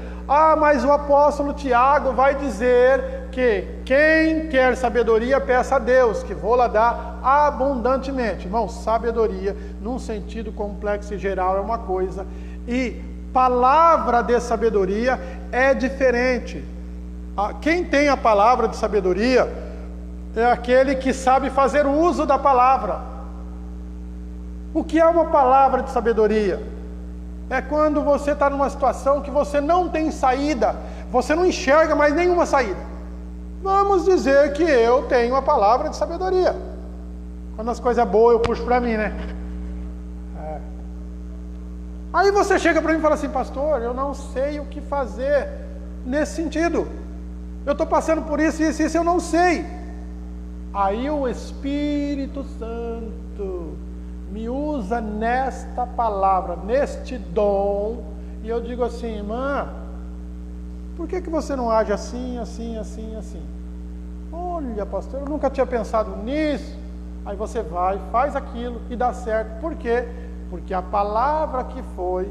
Mas o apóstolo Tiago vai dizer que quem quer sabedoria, peça a Deus, que vou-la dar abundantemente. Irmão, sabedoria, num sentido complexo e geral, é uma coisa, e palavra de sabedoria é diferente. Quem tem a palavra de sabedoria é aquele que sabe fazer uso da palavra. O que é uma palavra de sabedoria? É quando você está numa situação que você não tem saída, você não enxerga mais nenhuma saída. Vamos dizer que eu tenho a palavra de sabedoria. Quando as coisas boas eu puxo para mim, né? Aí você chega para mim e fala assim, pastor, eu não sei o que fazer nesse sentido. eu estou passando por isso, eu não sei. Aí o Espírito Santo me usa nesta palavra, neste dom, e eu digo assim: irmã, por que você não age assim? Olha, pastor, eu nunca tinha pensado nisso. Aí você vai, faz aquilo e dá certo. Por quê? Porque a palavra que foi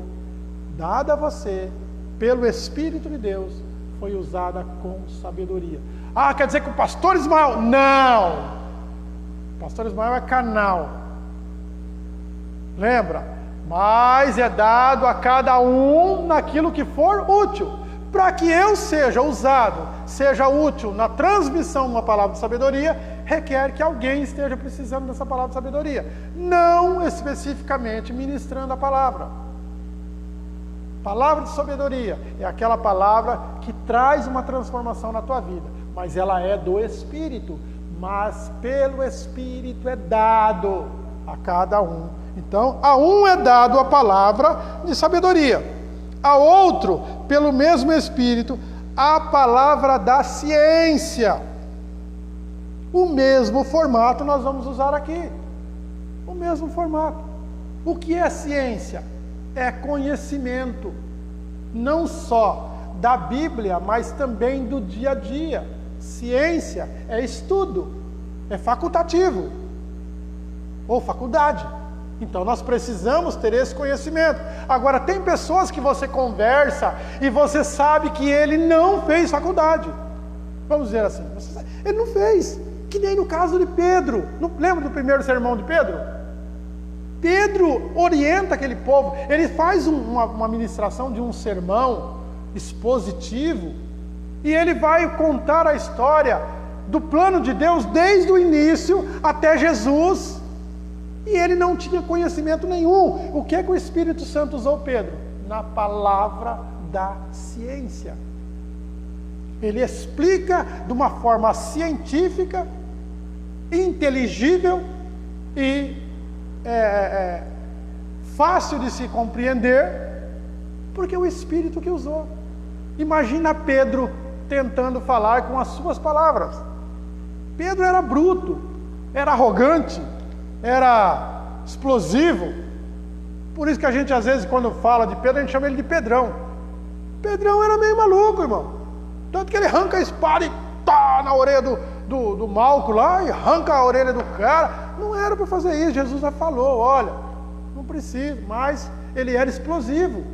dada a você pelo Espírito de Deus foi usada com sabedoria. Ah, quer dizer que o pastor Ismael? Não! O pastor Ismael é canal. Lembra? Mas é dado a cada um naquilo que for útil. Para que eu seja usado, seja útil na transmissão de uma palavra de sabedoria, requer que alguém esteja precisando dessa palavra de sabedoria. Não especificamente ministrando a palavra. Palavra de sabedoria é aquela palavra que traz uma transformação na tua vida, mas ela é do Espírito, mas pelo Espírito é dado a cada um. Então, a um é dado a palavra de sabedoria, a outro, pelo mesmo Espírito, a palavra da ciência. O mesmo formato nós vamos usar aqui, o mesmo formato. O que é ciência? É conhecimento, não só da Bíblia, mas também do dia a dia. Ciência é estudo, é facultativo, ou faculdade. Então nós precisamos ter esse conhecimento. Agora, tem pessoas que você conversa e você sabe que ele não fez faculdade. Vamos dizer assim, ele não fez. Que nem no caso de Pedro. Lembra do primeiro sermão de Pedro? Pedro orienta aquele povo, ele faz uma ministração de um sermão expositivo, e ele vai contar a história do plano de Deus desde o início até Jesus, e ele não tinha conhecimento nenhum. O que é que o Espírito Santo usou Pedro? Na palavra da ciência. Ele explica de uma forma científica, inteligível e fácil de se compreender, porque é o Espírito que usou. Imagina Pedro tentando falar com as suas palavras. Pedro era bruto, era arrogante, era explosivo. Por isso que a gente às vezes, quando fala de Pedro, a gente chama ele de Pedrão. Pedrão era meio maluco, irmão. Tanto que ele arranca a espada e tá na orelha do Malco lá, e arranca a orelha do cara. Não era para fazer isso. Jesus já falou: olha, não precisa. Mas ele era explosivo.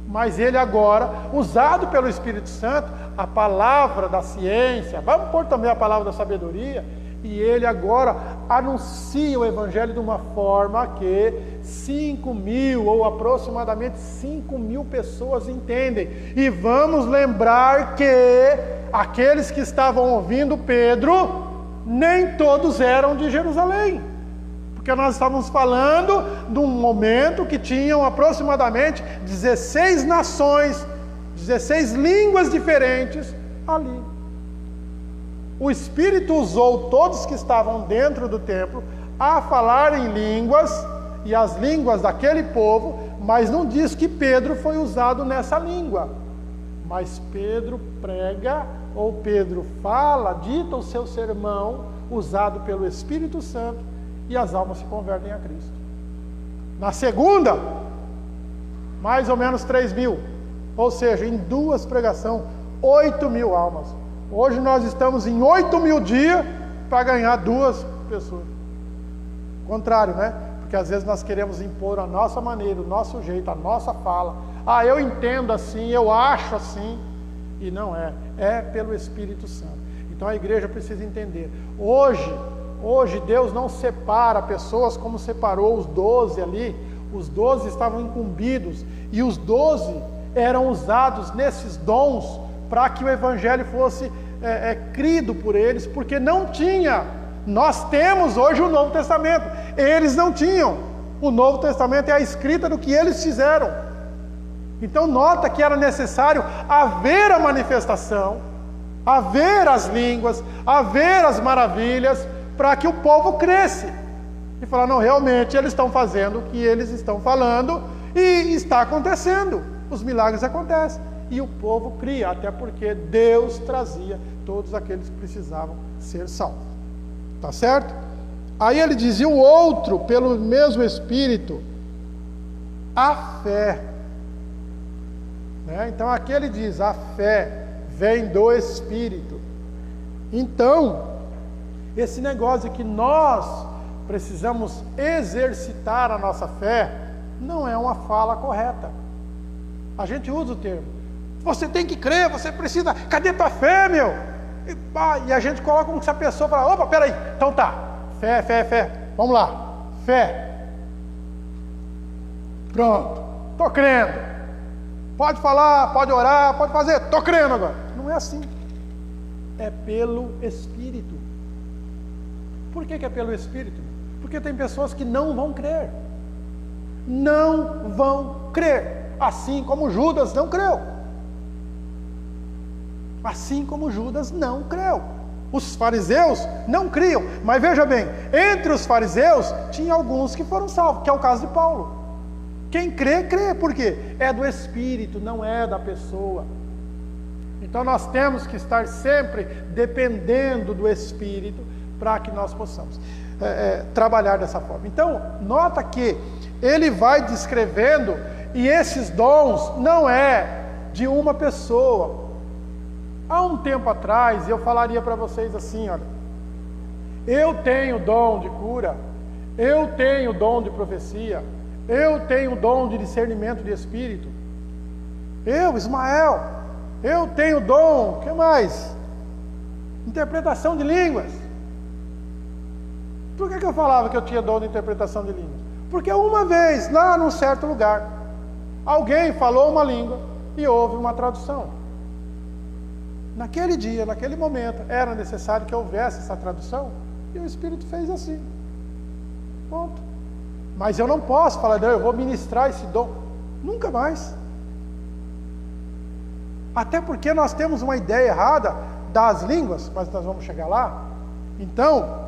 Mas ele agora, usado pelo Espírito Santo, a palavra da ciência, vamos pôr também a palavra da sabedoria, e ele agora anuncia o Evangelho de uma forma que 5.000 ou aproximadamente 5.000 pessoas entendem. E vamos lembrar que aqueles que estavam ouvindo Pedro, nem todos eram de Jerusalém, porque nós estávamos falando de um momento que tinham aproximadamente 16 nações, 16 línguas diferentes ali. O Espírito usou todos que estavam dentro do templo a falar em línguas, e as línguas daquele povo, mas não diz que Pedro foi usado nessa língua. Mas Pedro prega, ou Pedro fala, dita o seu sermão, usado pelo Espírito Santo, e as almas se convertem a Cristo. Na segunda, mais ou menos 3.000, ou seja, em 2 pregações, 8.000 almas. Hoje nós estamos em 8.000 dias para ganhar 2 pessoas. Contrário, né? Porque às vezes nós queremos impor a nossa maneira, o nosso jeito, a nossa fala. Ah, eu entendo assim, eu acho assim. E não é. É pelo Espírito Santo. Então a igreja precisa entender. Hoje Deus não separa pessoas como separou os 12 ali. Os 12 estavam incumbidos. E os 12 eram usados nesses dons para que o Evangelho fosse crido por eles, porque não tinha. Nós temos hoje o Novo Testamento, eles não tinham. O Novo Testamento é a escrita do que eles fizeram. Então nota que era necessário haver a manifestação, haver as línguas, haver as maravilhas, para que o povo cresce e falar: não, realmente eles estão fazendo o que eles estão falando, e está acontecendo, os milagres acontecem. e o povo cria, até porque Deus trazia todos aqueles que precisavam ser salvos. Tá certo? Aí ele dizia o outro, pelo mesmo Espírito, a fé. Né? Então aqui ele diz, a fé vem do Espírito. Então, esse negócio de que nós precisamos exercitar a nossa fé, não é uma fala correta. A gente usa o termo, você tem que crer, você precisa, cadê tua fé, meu? E a gente coloca como se a pessoa fala, opa, peraí, então tá, fé, vamos lá, fé. Pronto, tô crendo. Pode falar, pode orar, pode fazer, tô crendo agora. Não é assim. É pelo Espírito. Por que é pelo Espírito? Porque tem pessoas que não vão crer. Não vão crer. Assim como Judas não creu. Assim como Judas não creu. Os fariseus não criam. Mas veja bem, entre os fariseus tinha alguns que foram salvos, que é o caso de Paulo. Quem crê, crê. Por quê? É do Espírito, não é da pessoa. Então nós temos que estar sempre dependendo do Espírito para que nós possamos trabalhar dessa forma. Então, nota que ele vai descrevendo, e esses dons não é de uma pessoa. Há um tempo atrás, eu falaria para vocês assim, olha, eu tenho dom de cura, eu tenho dom de profecia, eu tenho dom de discernimento de espírito, Ismael, eu tenho dom, o que mais? Interpretação de línguas. Por que eu falava que eu tinha dom de interpretação de línguas? Porque uma vez, lá num certo lugar, alguém falou uma língua e houve uma tradução. Naquele dia, naquele momento, era necessário que houvesse essa tradução, e o Espírito fez assim. Ponto. Mas eu não posso falar, não, eu vou ministrar esse dom. Nunca mais. Até porque nós temos uma ideia errada das línguas, mas nós vamos chegar lá. Então,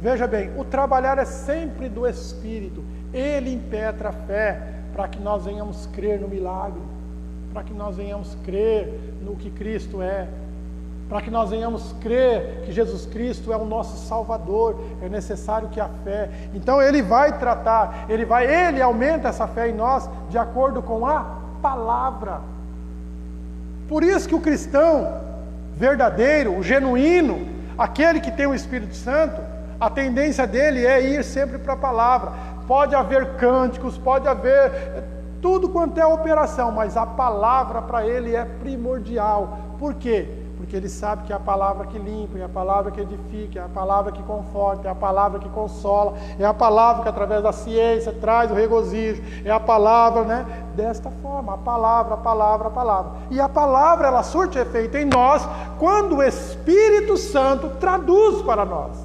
veja bem, o trabalhar é sempre do Espírito. Ele impetra a fé para que nós venhamos crer no milagre, para que nós venhamos crer no que Cristo é, para que nós venhamos crer que Jesus Cristo é o nosso Salvador. É necessário que a fé, então ele vai tratar, ele aumenta essa fé em nós de acordo com a palavra. Por isso que o cristão verdadeiro, o genuíno, aquele que tem o Espírito Santo, a tendência dele é ir sempre para a palavra. Pode haver cânticos, pode haver tudo quanto é operação, mas a palavra para ele é primordial. Por quê? Porque ele sabe que é a palavra que limpa, é a palavra que edifica, é a palavra que conforta, é a palavra que consola, é a palavra que através da ciência traz o regozijo, é a palavra, né? Desta forma, a palavra. E a palavra, ela surte efeito em nós quando o Espírito Santo traduz para nós.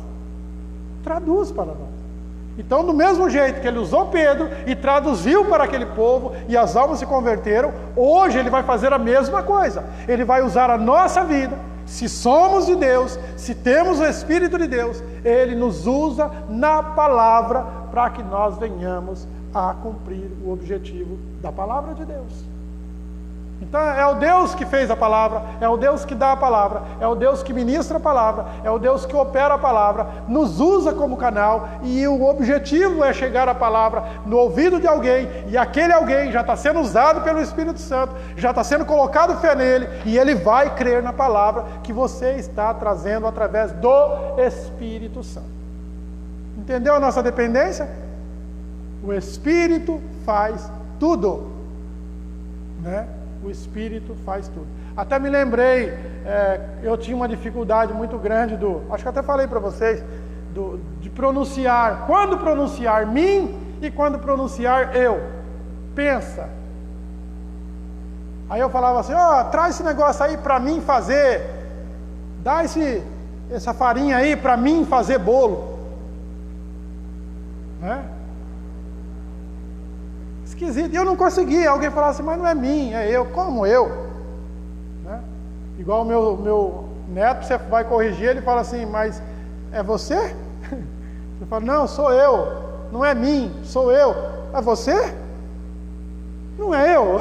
Então, do mesmo jeito que ele usou Pedro e traduziu para aquele povo e as almas se converteram, hoje ele vai fazer a mesma coisa. Ele vai usar a nossa vida, se somos de Deus, se temos o Espírito de Deus, ele nos usa na palavra para que nós venhamos a cumprir o objetivo da palavra de Deus. Então é o Deus que fez a palavra, é o Deus que dá a palavra, é o Deus que ministra a palavra, é o Deus que opera a palavra, nos usa como canal, e o objetivo é chegar a palavra no ouvido de alguém, e aquele alguém já está sendo usado pelo Espírito Santo, já está sendo colocado fé nele, e ele vai crer na palavra que você está trazendo através do Espírito Santo. Entendeu a nossa dependência? O Espírito faz tudo, né? O Espírito faz tudo. Até me lembrei, eu tinha uma dificuldade muito grande acho que até falei para vocês, de pronunciar, quando pronunciar mim e quando pronunciar eu. Pensa. Aí eu falava assim, traz esse negócio aí para mim fazer, dá essa farinha aí para mim fazer bolo. Né? Esquisito, eu não conseguia. Alguém falava assim, mas não é mim, é eu. Como eu? Né? Igual o meu neto, você vai corrigir, ele fala assim, mas é você? Você fala, não, sou eu, não é mim, sou eu. É você? Não é eu.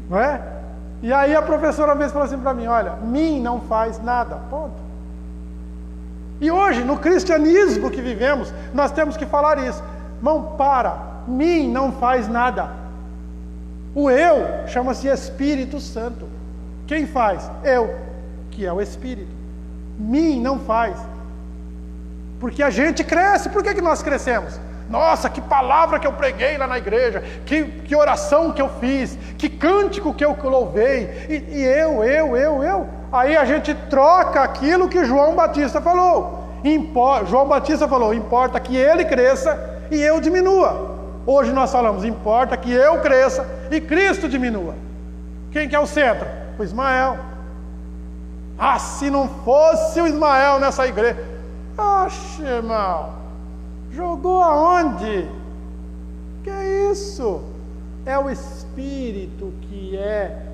Não é? E aí a professora uma vez falou assim para mim, olha, mim não faz nada, ponto. E hoje, no cristianismo que vivemos, nós temos que falar isso. Irmão, mim não faz nada. O eu chama-se Espírito Santo. Quem faz? Eu, que é o Espírito. Mim não faz. Porque a gente cresce. Por que nós crescemos? Nossa, que palavra que eu preguei lá na igreja, que oração que eu fiz, que cântico que eu louvei, e eu. Aí a gente troca aquilo que João Batista falou. João Batista falou, importa que ele cresça e eu diminua. Hoje nós falamos, importa que eu cresça e Cristo diminua. Quem que é o centro? O Ismael. Ah, se não fosse o Ismael nessa igreja. Oxe, irmão. Jogou aonde? Que é isso? É o Espírito que é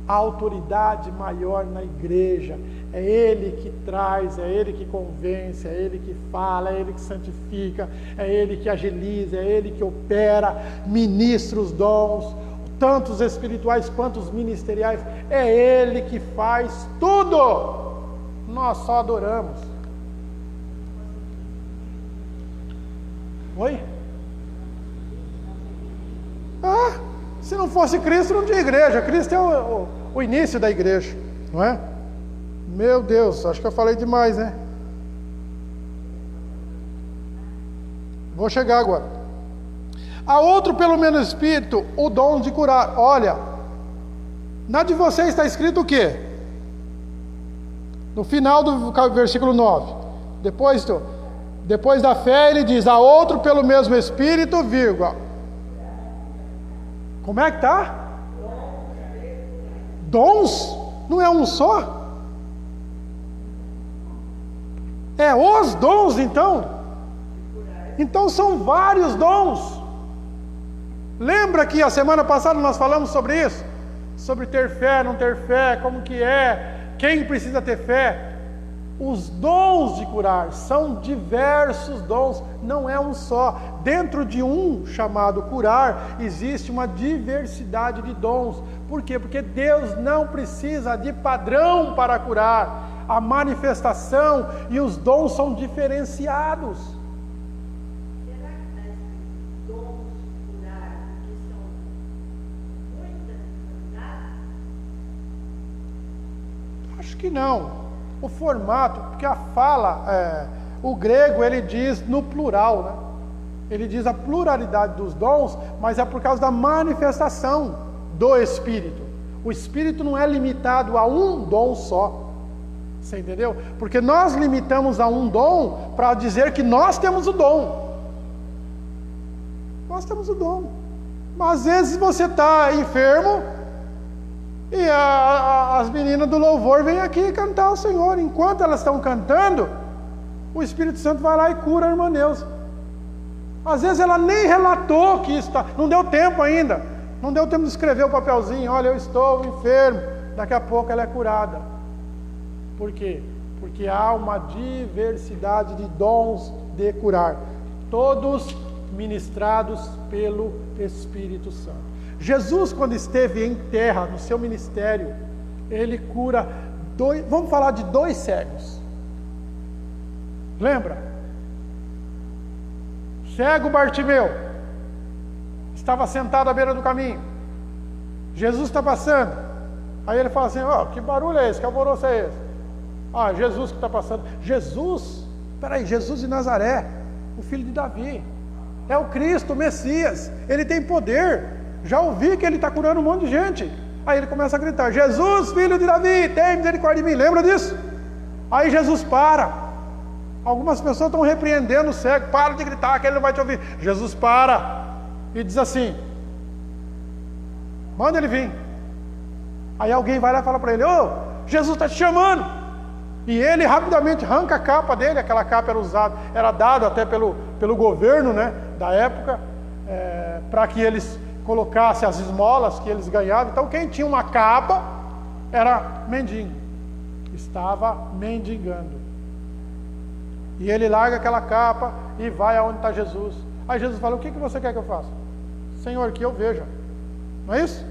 a autoridade maior na igreja. É Ele que traz, é Ele que convence, é Ele que fala, é Ele que santifica, é Ele que agiliza, é Ele que opera, ministra os dons, tanto os espirituais quanto os ministeriais. É Ele que faz tudo. Nós só adoramos. Oi? Se não fosse Cristo, não tinha igreja. Cristo é o início da igreja, não é? Meu Deus, acho que eu falei demais, né? Vou chegar agora. A outro, pelo menos Espírito, o dom de curar. Olha, na de vocês está escrito o quê? No final do versículo 9. Depois da fé, ele diz, a outro pelo mesmo Espírito, vírgula. Como é que está? Dons? Não é um só? É os dons, então? Então são vários dons. Lembra que a semana passada nós falamos sobre isso? Sobre ter fé, não ter fé, como que é, quem precisa ter fé. Os dons de curar são diversos dons, não é um só. Dentro de um chamado curar, existe uma diversidade de dons. Por quê? Porque Deus não precisa de padrão para curar. A manifestação e os dons são diferenciados. Será que esses dons de curar que são muitas dificuldades? Acho que não. O formato, porque a fala, o grego ele diz no plural, né? Ele diz a pluralidade dos dons, mas é por causa da manifestação do Espírito. O Espírito não é limitado a um dom só. Você entendeu? Porque nós limitamos a um dom para dizer que nós temos o dom. Nós temos o dom. Mas às vezes você está enfermo e as meninas do louvor vêm aqui cantar ao Senhor. Enquanto elas estão cantando, o Espírito Santo vai lá e cura a irmã Neuza. Às vezes ela nem relatou que está, não deu tempo ainda. Não deu tempo de escrever o papelzinho, olha, eu estou enfermo. Daqui a pouco ela é curada. Por quê? Porque há uma diversidade de dons de curar. Todos ministrados pelo Espírito Santo. Jesus, quando esteve em terra, no seu ministério, ele cura vamos falar de 2 cegos. Lembra? Cego Bartimeu estava sentado à beira do caminho. Jesus está passando. Aí ele fala assim, que barulho é esse? Que alvoroço é esse? Jesus que está passando. Jesus de Nazaré, o filho de Davi. É o Cristo, o Messias. Ele tem poder. Já ouvi que ele está curando um monte de gente. Aí ele começa a gritar, Jesus, filho de Davi, tem misericórdia de mim. Lembra disso? Aí Jesus para. Algumas pessoas estão repreendendo o cego. Para de gritar, que ele não vai te ouvir. Jesus para e diz assim, manda ele vir. Aí alguém vai lá e fala para ele, Jesus está te chamando. E ele rapidamente arranca a capa dele. Aquela capa era dada até pelo governo, né, da época, para que eles colocassem as esmolas que eles ganhavam. Então quem tinha uma capa era mendigo, estava mendigando. E ele larga aquela capa e vai aonde está Jesus. Aí Jesus fala, o que você quer que eu faça? Senhor, que eu veja. Não é isso?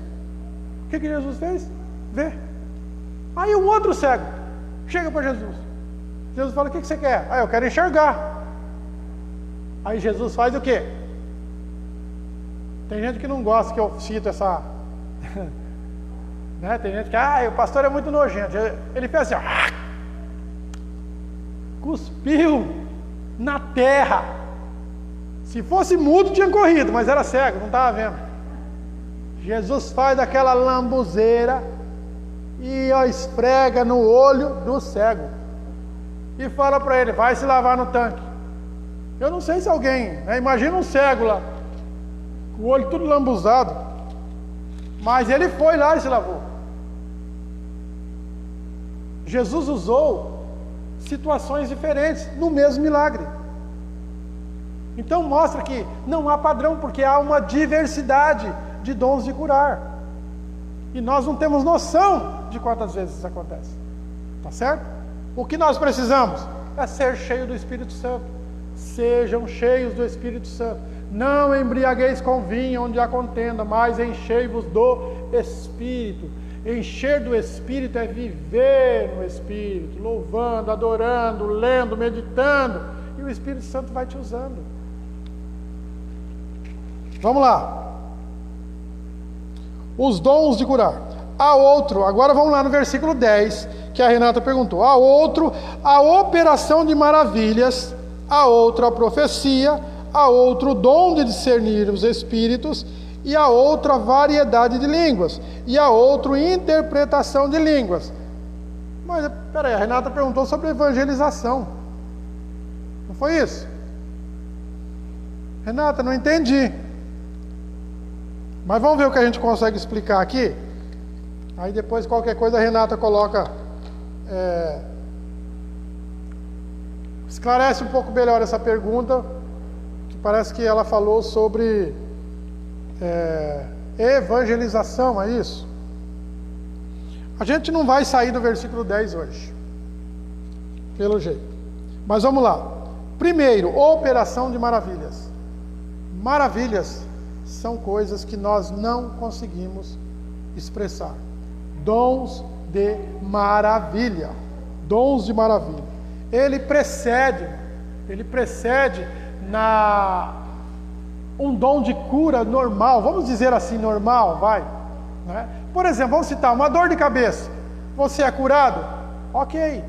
que Jesus fez? Vê. Aí um outro cego chega para Jesus. Jesus fala: o que você quer? Eu quero enxergar. Aí Jesus faz o quê? Tem gente que não gosta que eu cito essa... né? Tem gente que, o pastor é muito nojento. Ele fez assim, ó, cuspiu na terra. Se fosse mudo tinha corrido, mas era cego, não estava vendo. Jesus faz aquela lambuzeira e esfrega no olho do cego e fala para ele: vai se lavar no tanque. Eu não sei se alguém, imagina um cego lá, com o olho tudo lambuzado, mas ele foi lá e se lavou. Jesus usou situações diferentes no mesmo milagre. Então mostra que não há padrão, porque há uma diversidade de dons de curar. E nós não temos noção de quantas vezes isso acontece. Tá certo? O que nós precisamos é ser cheio do Espírito Santo. Sejam cheios do Espírito Santo. Não embriagueis com vinho onde há contenda, mas enchei-vos do Espírito. Encher do Espírito é viver no Espírito, louvando, adorando, lendo, meditando, e o Espírito Santo vai te usando. Vamos lá. Os dons de curar. Há outro, agora vamos lá no versículo 10, que a Renata perguntou. Há outro, a operação de maravilhas, há outro, a profecia, há outro, dom de discernir os espíritos, e há outra, variedade de línguas, e há outro, interpretação de línguas. Mas, peraí, a Renata perguntou sobre evangelização. Não foi isso? Renata, não entendi. Mas vamos ver o que a gente consegue explicar aqui. Aí depois, qualquer coisa, a Renata coloca... esclarece um pouco melhor essa pergunta, que parece que ela falou sobre evangelização, é isso? A gente não vai sair do versículo 10 hoje, pelo jeito. Mas vamos lá. Primeiro, operação de maravilhas. Maravilhas são coisas que nós não conseguimos expressar. Dons de maravilha. Dons de maravilha. Ele precede um dom de cura normal, vamos dizer assim, normal, vai. Né? Por exemplo, vamos citar uma dor de cabeça. Você é curado? Ok.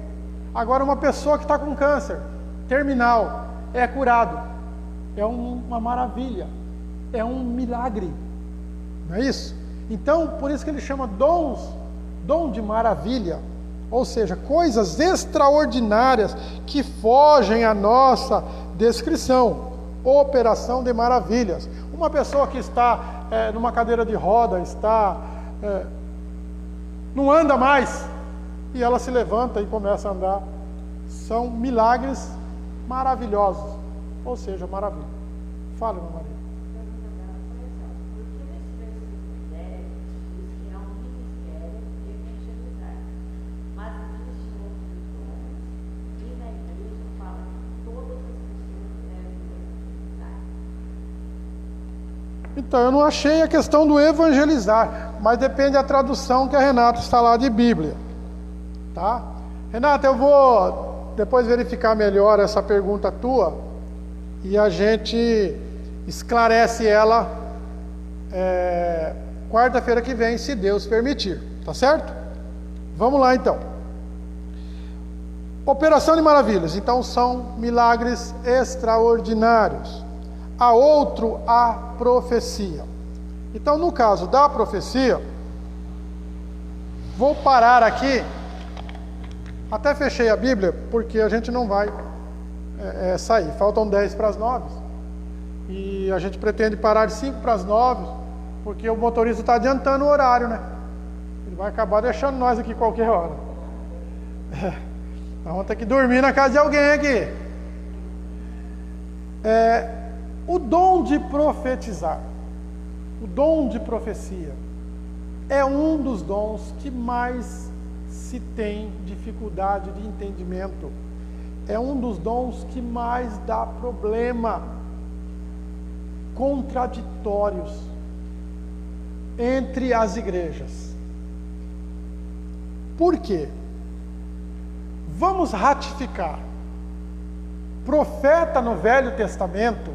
Agora uma pessoa que está com câncer terminal é curado. É uma maravilha. É um milagre. Não é isso? Então, por isso que ele chama dom de maravilha. Ou seja, coisas extraordinárias que fogem à nossa descrição. Operação de maravilhas. Uma pessoa que está numa cadeira de roda, não anda mais, e ela se levanta e começa a andar. São milagres maravilhosos. Ou seja, maravilha. Fala, meu marido. Então, eu não achei a questão do evangelizar, mas depende da tradução que a Renata está lá de Bíblia. Tá? Renata, eu vou depois verificar melhor essa pergunta tua e a gente esclarece ela quarta-feira que vem, se Deus permitir. Tá certo? Vamos lá então. Operação de maravilhas. Então, são milagres extraordinários. Há outro, a profecia. Então, no caso da profecia, vou parar aqui. Até fechei a Bíblia, porque a gente não vai sair. Faltam 10 para as 9. E a gente pretende parar de 5 para as 9, porque o motorista está adiantando o horário, né? Ele vai acabar deixando nós aqui qualquer hora. Nós vamos ter que dormir na casa de alguém aqui. O dom de profetizar, o dom de profecia, é um dos dons que mais se tem dificuldade de entendimento. É um dos dons que mais dá problema, contraditórios entre as igrejas. Por quê? Vamos ratificar. Profeta no Velho Testamento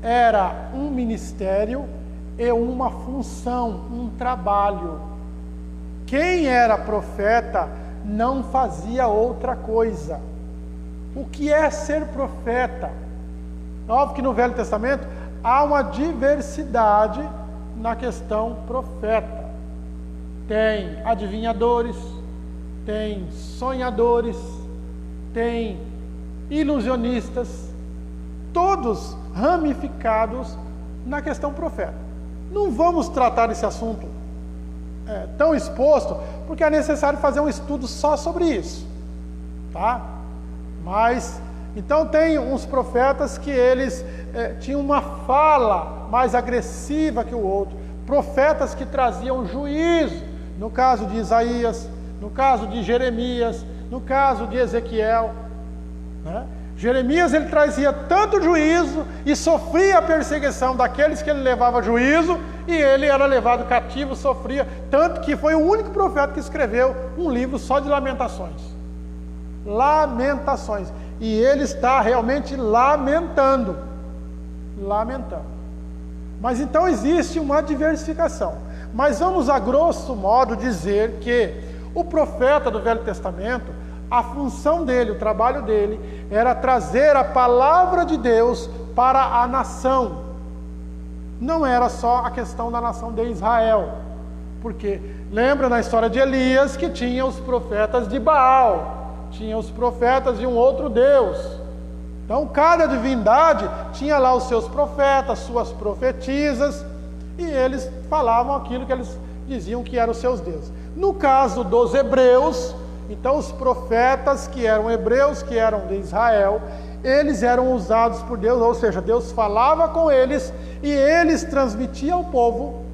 era um ministério e uma função, um trabalho. Quem era profeta não fazia outra coisa. O que é ser profeta? Óbvio que no Velho Testamento há uma diversidade na questão profeta. Tem adivinhadores, tem sonhadores, tem ilusionistas, todos ramificados na questão profeta. Não vamos tratar esse assunto tão exposto, porque é necessário fazer um estudo só sobre isso, tá? Mas, então tem uns profetas que eles tinham uma fala mais agressiva que o outro, profetas que traziam juízo, no caso de Isaías, no caso de Jeremias, no caso de Ezequiel, né? Jeremias, ele trazia tanto juízo e sofria a perseguição daqueles que ele levava juízo, e ele era levado cativo, sofria, tanto que foi o único profeta que escreveu um livro só de lamentações. Lamentações. E ele está realmente lamentando. Mas então existe uma diversificação. Mas vamos a grosso modo dizer que o profeta do Velho Testamento, a função dele, o trabalho dele, era trazer a palavra de Deus para a nação. Não era só a questão da nação de Israel. Porque lembra na história de Elias que tinha os profetas de Baal, tinha os profetas de um outro Deus. Então cada divindade tinha lá os seus profetas, suas profetisas, e eles falavam aquilo que eles diziam que eram os seus deuses. No caso dos hebreus, então os profetas que eram hebreus, que eram de Israel, eles eram usados por Deus, ou seja, Deus falava com eles e eles transmitiam ao povo.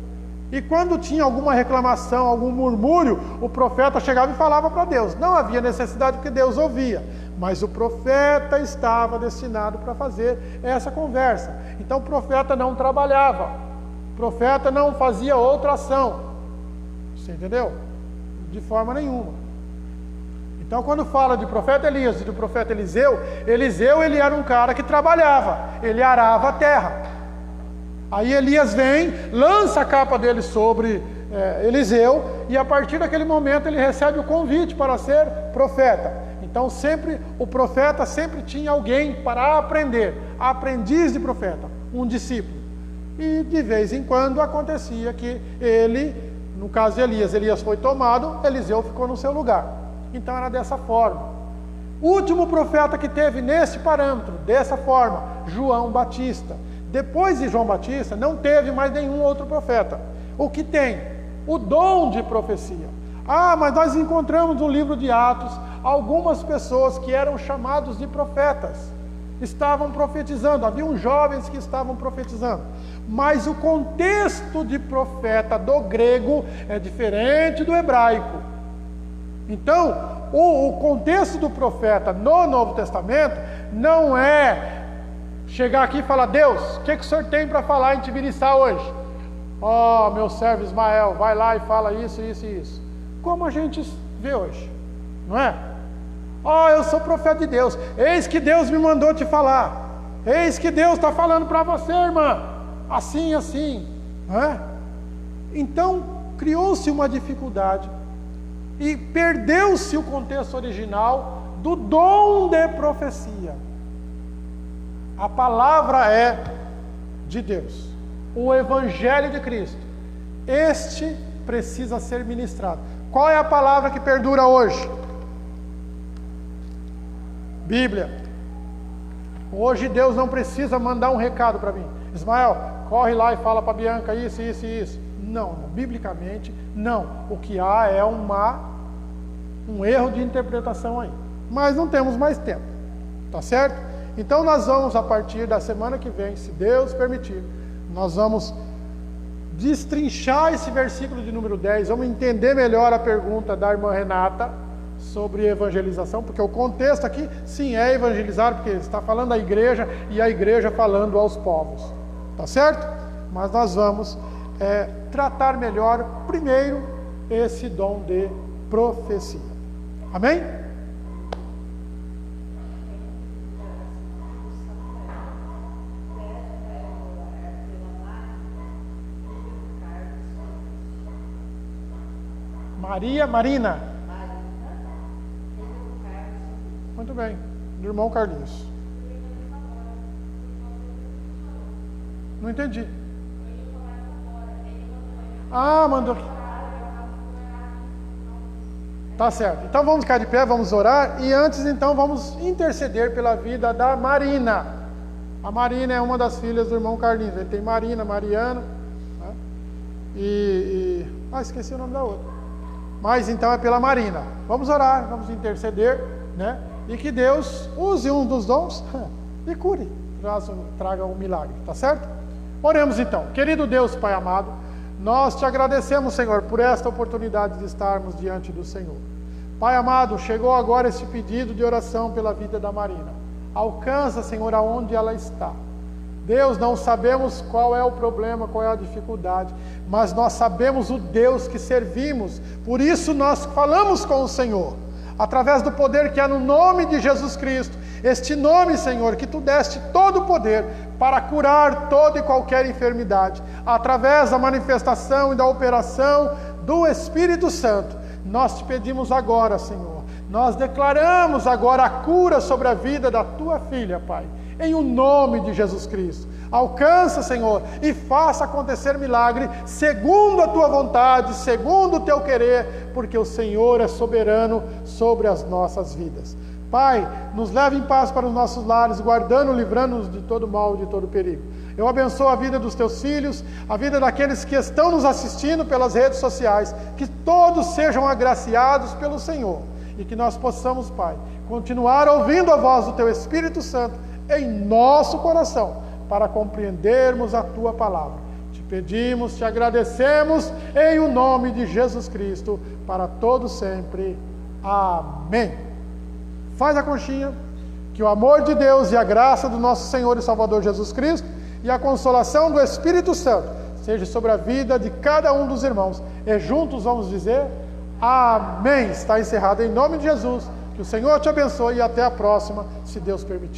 E quando tinha alguma reclamação, algum murmúrio, o profeta chegava e falava para Deus. Não havia necessidade porque Deus ouvia, mas o profeta estava destinado para fazer essa conversa. Então o profeta não trabalhava, o profeta não fazia outra ação. Você entendeu? De forma nenhuma. Então quando fala de profeta Elias e do profeta Eliseu, ele era um cara que trabalhava, ele arava a terra. Aí Elias vem, lança a capa dele sobre Eliseu, e a partir daquele momento ele recebe o convite para ser profeta. Então o profeta sempre tinha alguém para aprender, aprendiz de profeta, um discípulo. E de vez em quando acontecia que ele, no caso de Elias foi tomado, Eliseu ficou no seu lugar. Então era dessa forma. O último profeta que teve nesse parâmetro, dessa forma, João Batista. Depois de João Batista, não teve mais nenhum outro profeta. O que tem? O dom de profecia. Mas nós encontramos no livro de Atos algumas pessoas que eram chamados de profetas. Estavam profetizando, haviam jovens que estavam profetizando. Mas o contexto de profeta do grego é diferente do hebraico. Então, o contexto do profeta no Novo Testamento não é chegar aqui e falar: Deus, o que o Senhor tem para falar em Tibiriçá hoje? Meu servo Ismael, vai lá e fala isso, isso e isso. Como a gente vê hoje, não é? Eu sou profeta de Deus, eis que Deus me mandou te falar, eis que Deus está falando para você, irmã, assim, assim, não é? Então, criou-se uma dificuldade e perdeu-se o contexto original do dom de profecia. A palavra é de Deus, o Evangelho de Cristo, este precisa ser ministrado. Qual é a palavra que perdura hoje? Bíblia. Hoje Deus não precisa mandar um recado para mim: Ismael, corre lá e fala para Bianca isso, isso e isso. Não, biblicamente não. O que há é um erro de interpretação aí. Mas não temos mais tempo, tá certo? Então nós vamos, a partir da semana que vem, se Deus permitir, nós vamos destrinchar esse versículo de número 10, vamos entender melhor a pergunta da irmã Renata sobre evangelização, porque o contexto aqui, sim, é evangelizar, porque está falando da igreja e a igreja falando aos povos, tá certo? Mas nós vamos tratar melhor, primeiro, esse dom de profecia. Amém? Marina. Muito bem, do irmão Carlinhos. Não entendi. Mandou aqui. Tá certo. Então vamos ficar de pé, vamos orar. E antes então vamos interceder pela vida da Marina. A Marina é uma das filhas do irmão Carlinhos. Ele tem Marina, Mariana. Né? Esqueci o nome da outra. Mas então é pela Marina. Vamos orar, vamos interceder, né? E que Deus use um dos dons e cure, traga um milagre, tá certo? Oremos então. Querido Deus, Pai amado, nós te agradecemos, Senhor, por esta oportunidade de estarmos diante do Senhor. Pai amado, chegou agora este pedido de oração pela vida da Marina. Alcança, Senhor, aonde ela está. Deus, não sabemos qual é o problema, qual é a dificuldade, mas nós sabemos o Deus que servimos, por isso nós falamos com o Senhor, através do poder que há no nome de Jesus Cristo, este nome, Senhor, que Tu deste todo o poder para curar toda e qualquer enfermidade, através da manifestação e da operação do Espírito Santo. Nós te pedimos agora, Senhor, nós declaramos agora a cura sobre a vida da Tua filha, Pai, em o nome de Jesus Cristo. Alcança, Senhor, e faça acontecer milagre, segundo a Tua vontade, segundo o Teu querer, porque o Senhor é soberano sobre as nossas vidas. Pai, nos leve em paz para os nossos lares, guardando, livrando-nos de todo mal, de todo perigo. Eu abençoo a vida dos Teus filhos, a vida daqueles que estão nos assistindo pelas redes sociais, que todos sejam agraciados pelo Senhor, e que nós possamos, Pai, continuar ouvindo a voz do Teu Espírito Santo em nosso coração, para compreendermos a Tua palavra. Te pedimos, te agradecemos, em o nome de Jesus Cristo, para todos sempre. Amém. Faz a conchinha, que o amor de Deus e a graça do nosso Senhor e Salvador Jesus Cristo e a consolação do Espírito Santo seja sobre a vida de cada um dos irmãos. E juntos vamos dizer, amém. Está encerrado em nome de Jesus. Que o Senhor te abençoe e até a próxima, se Deus permitir.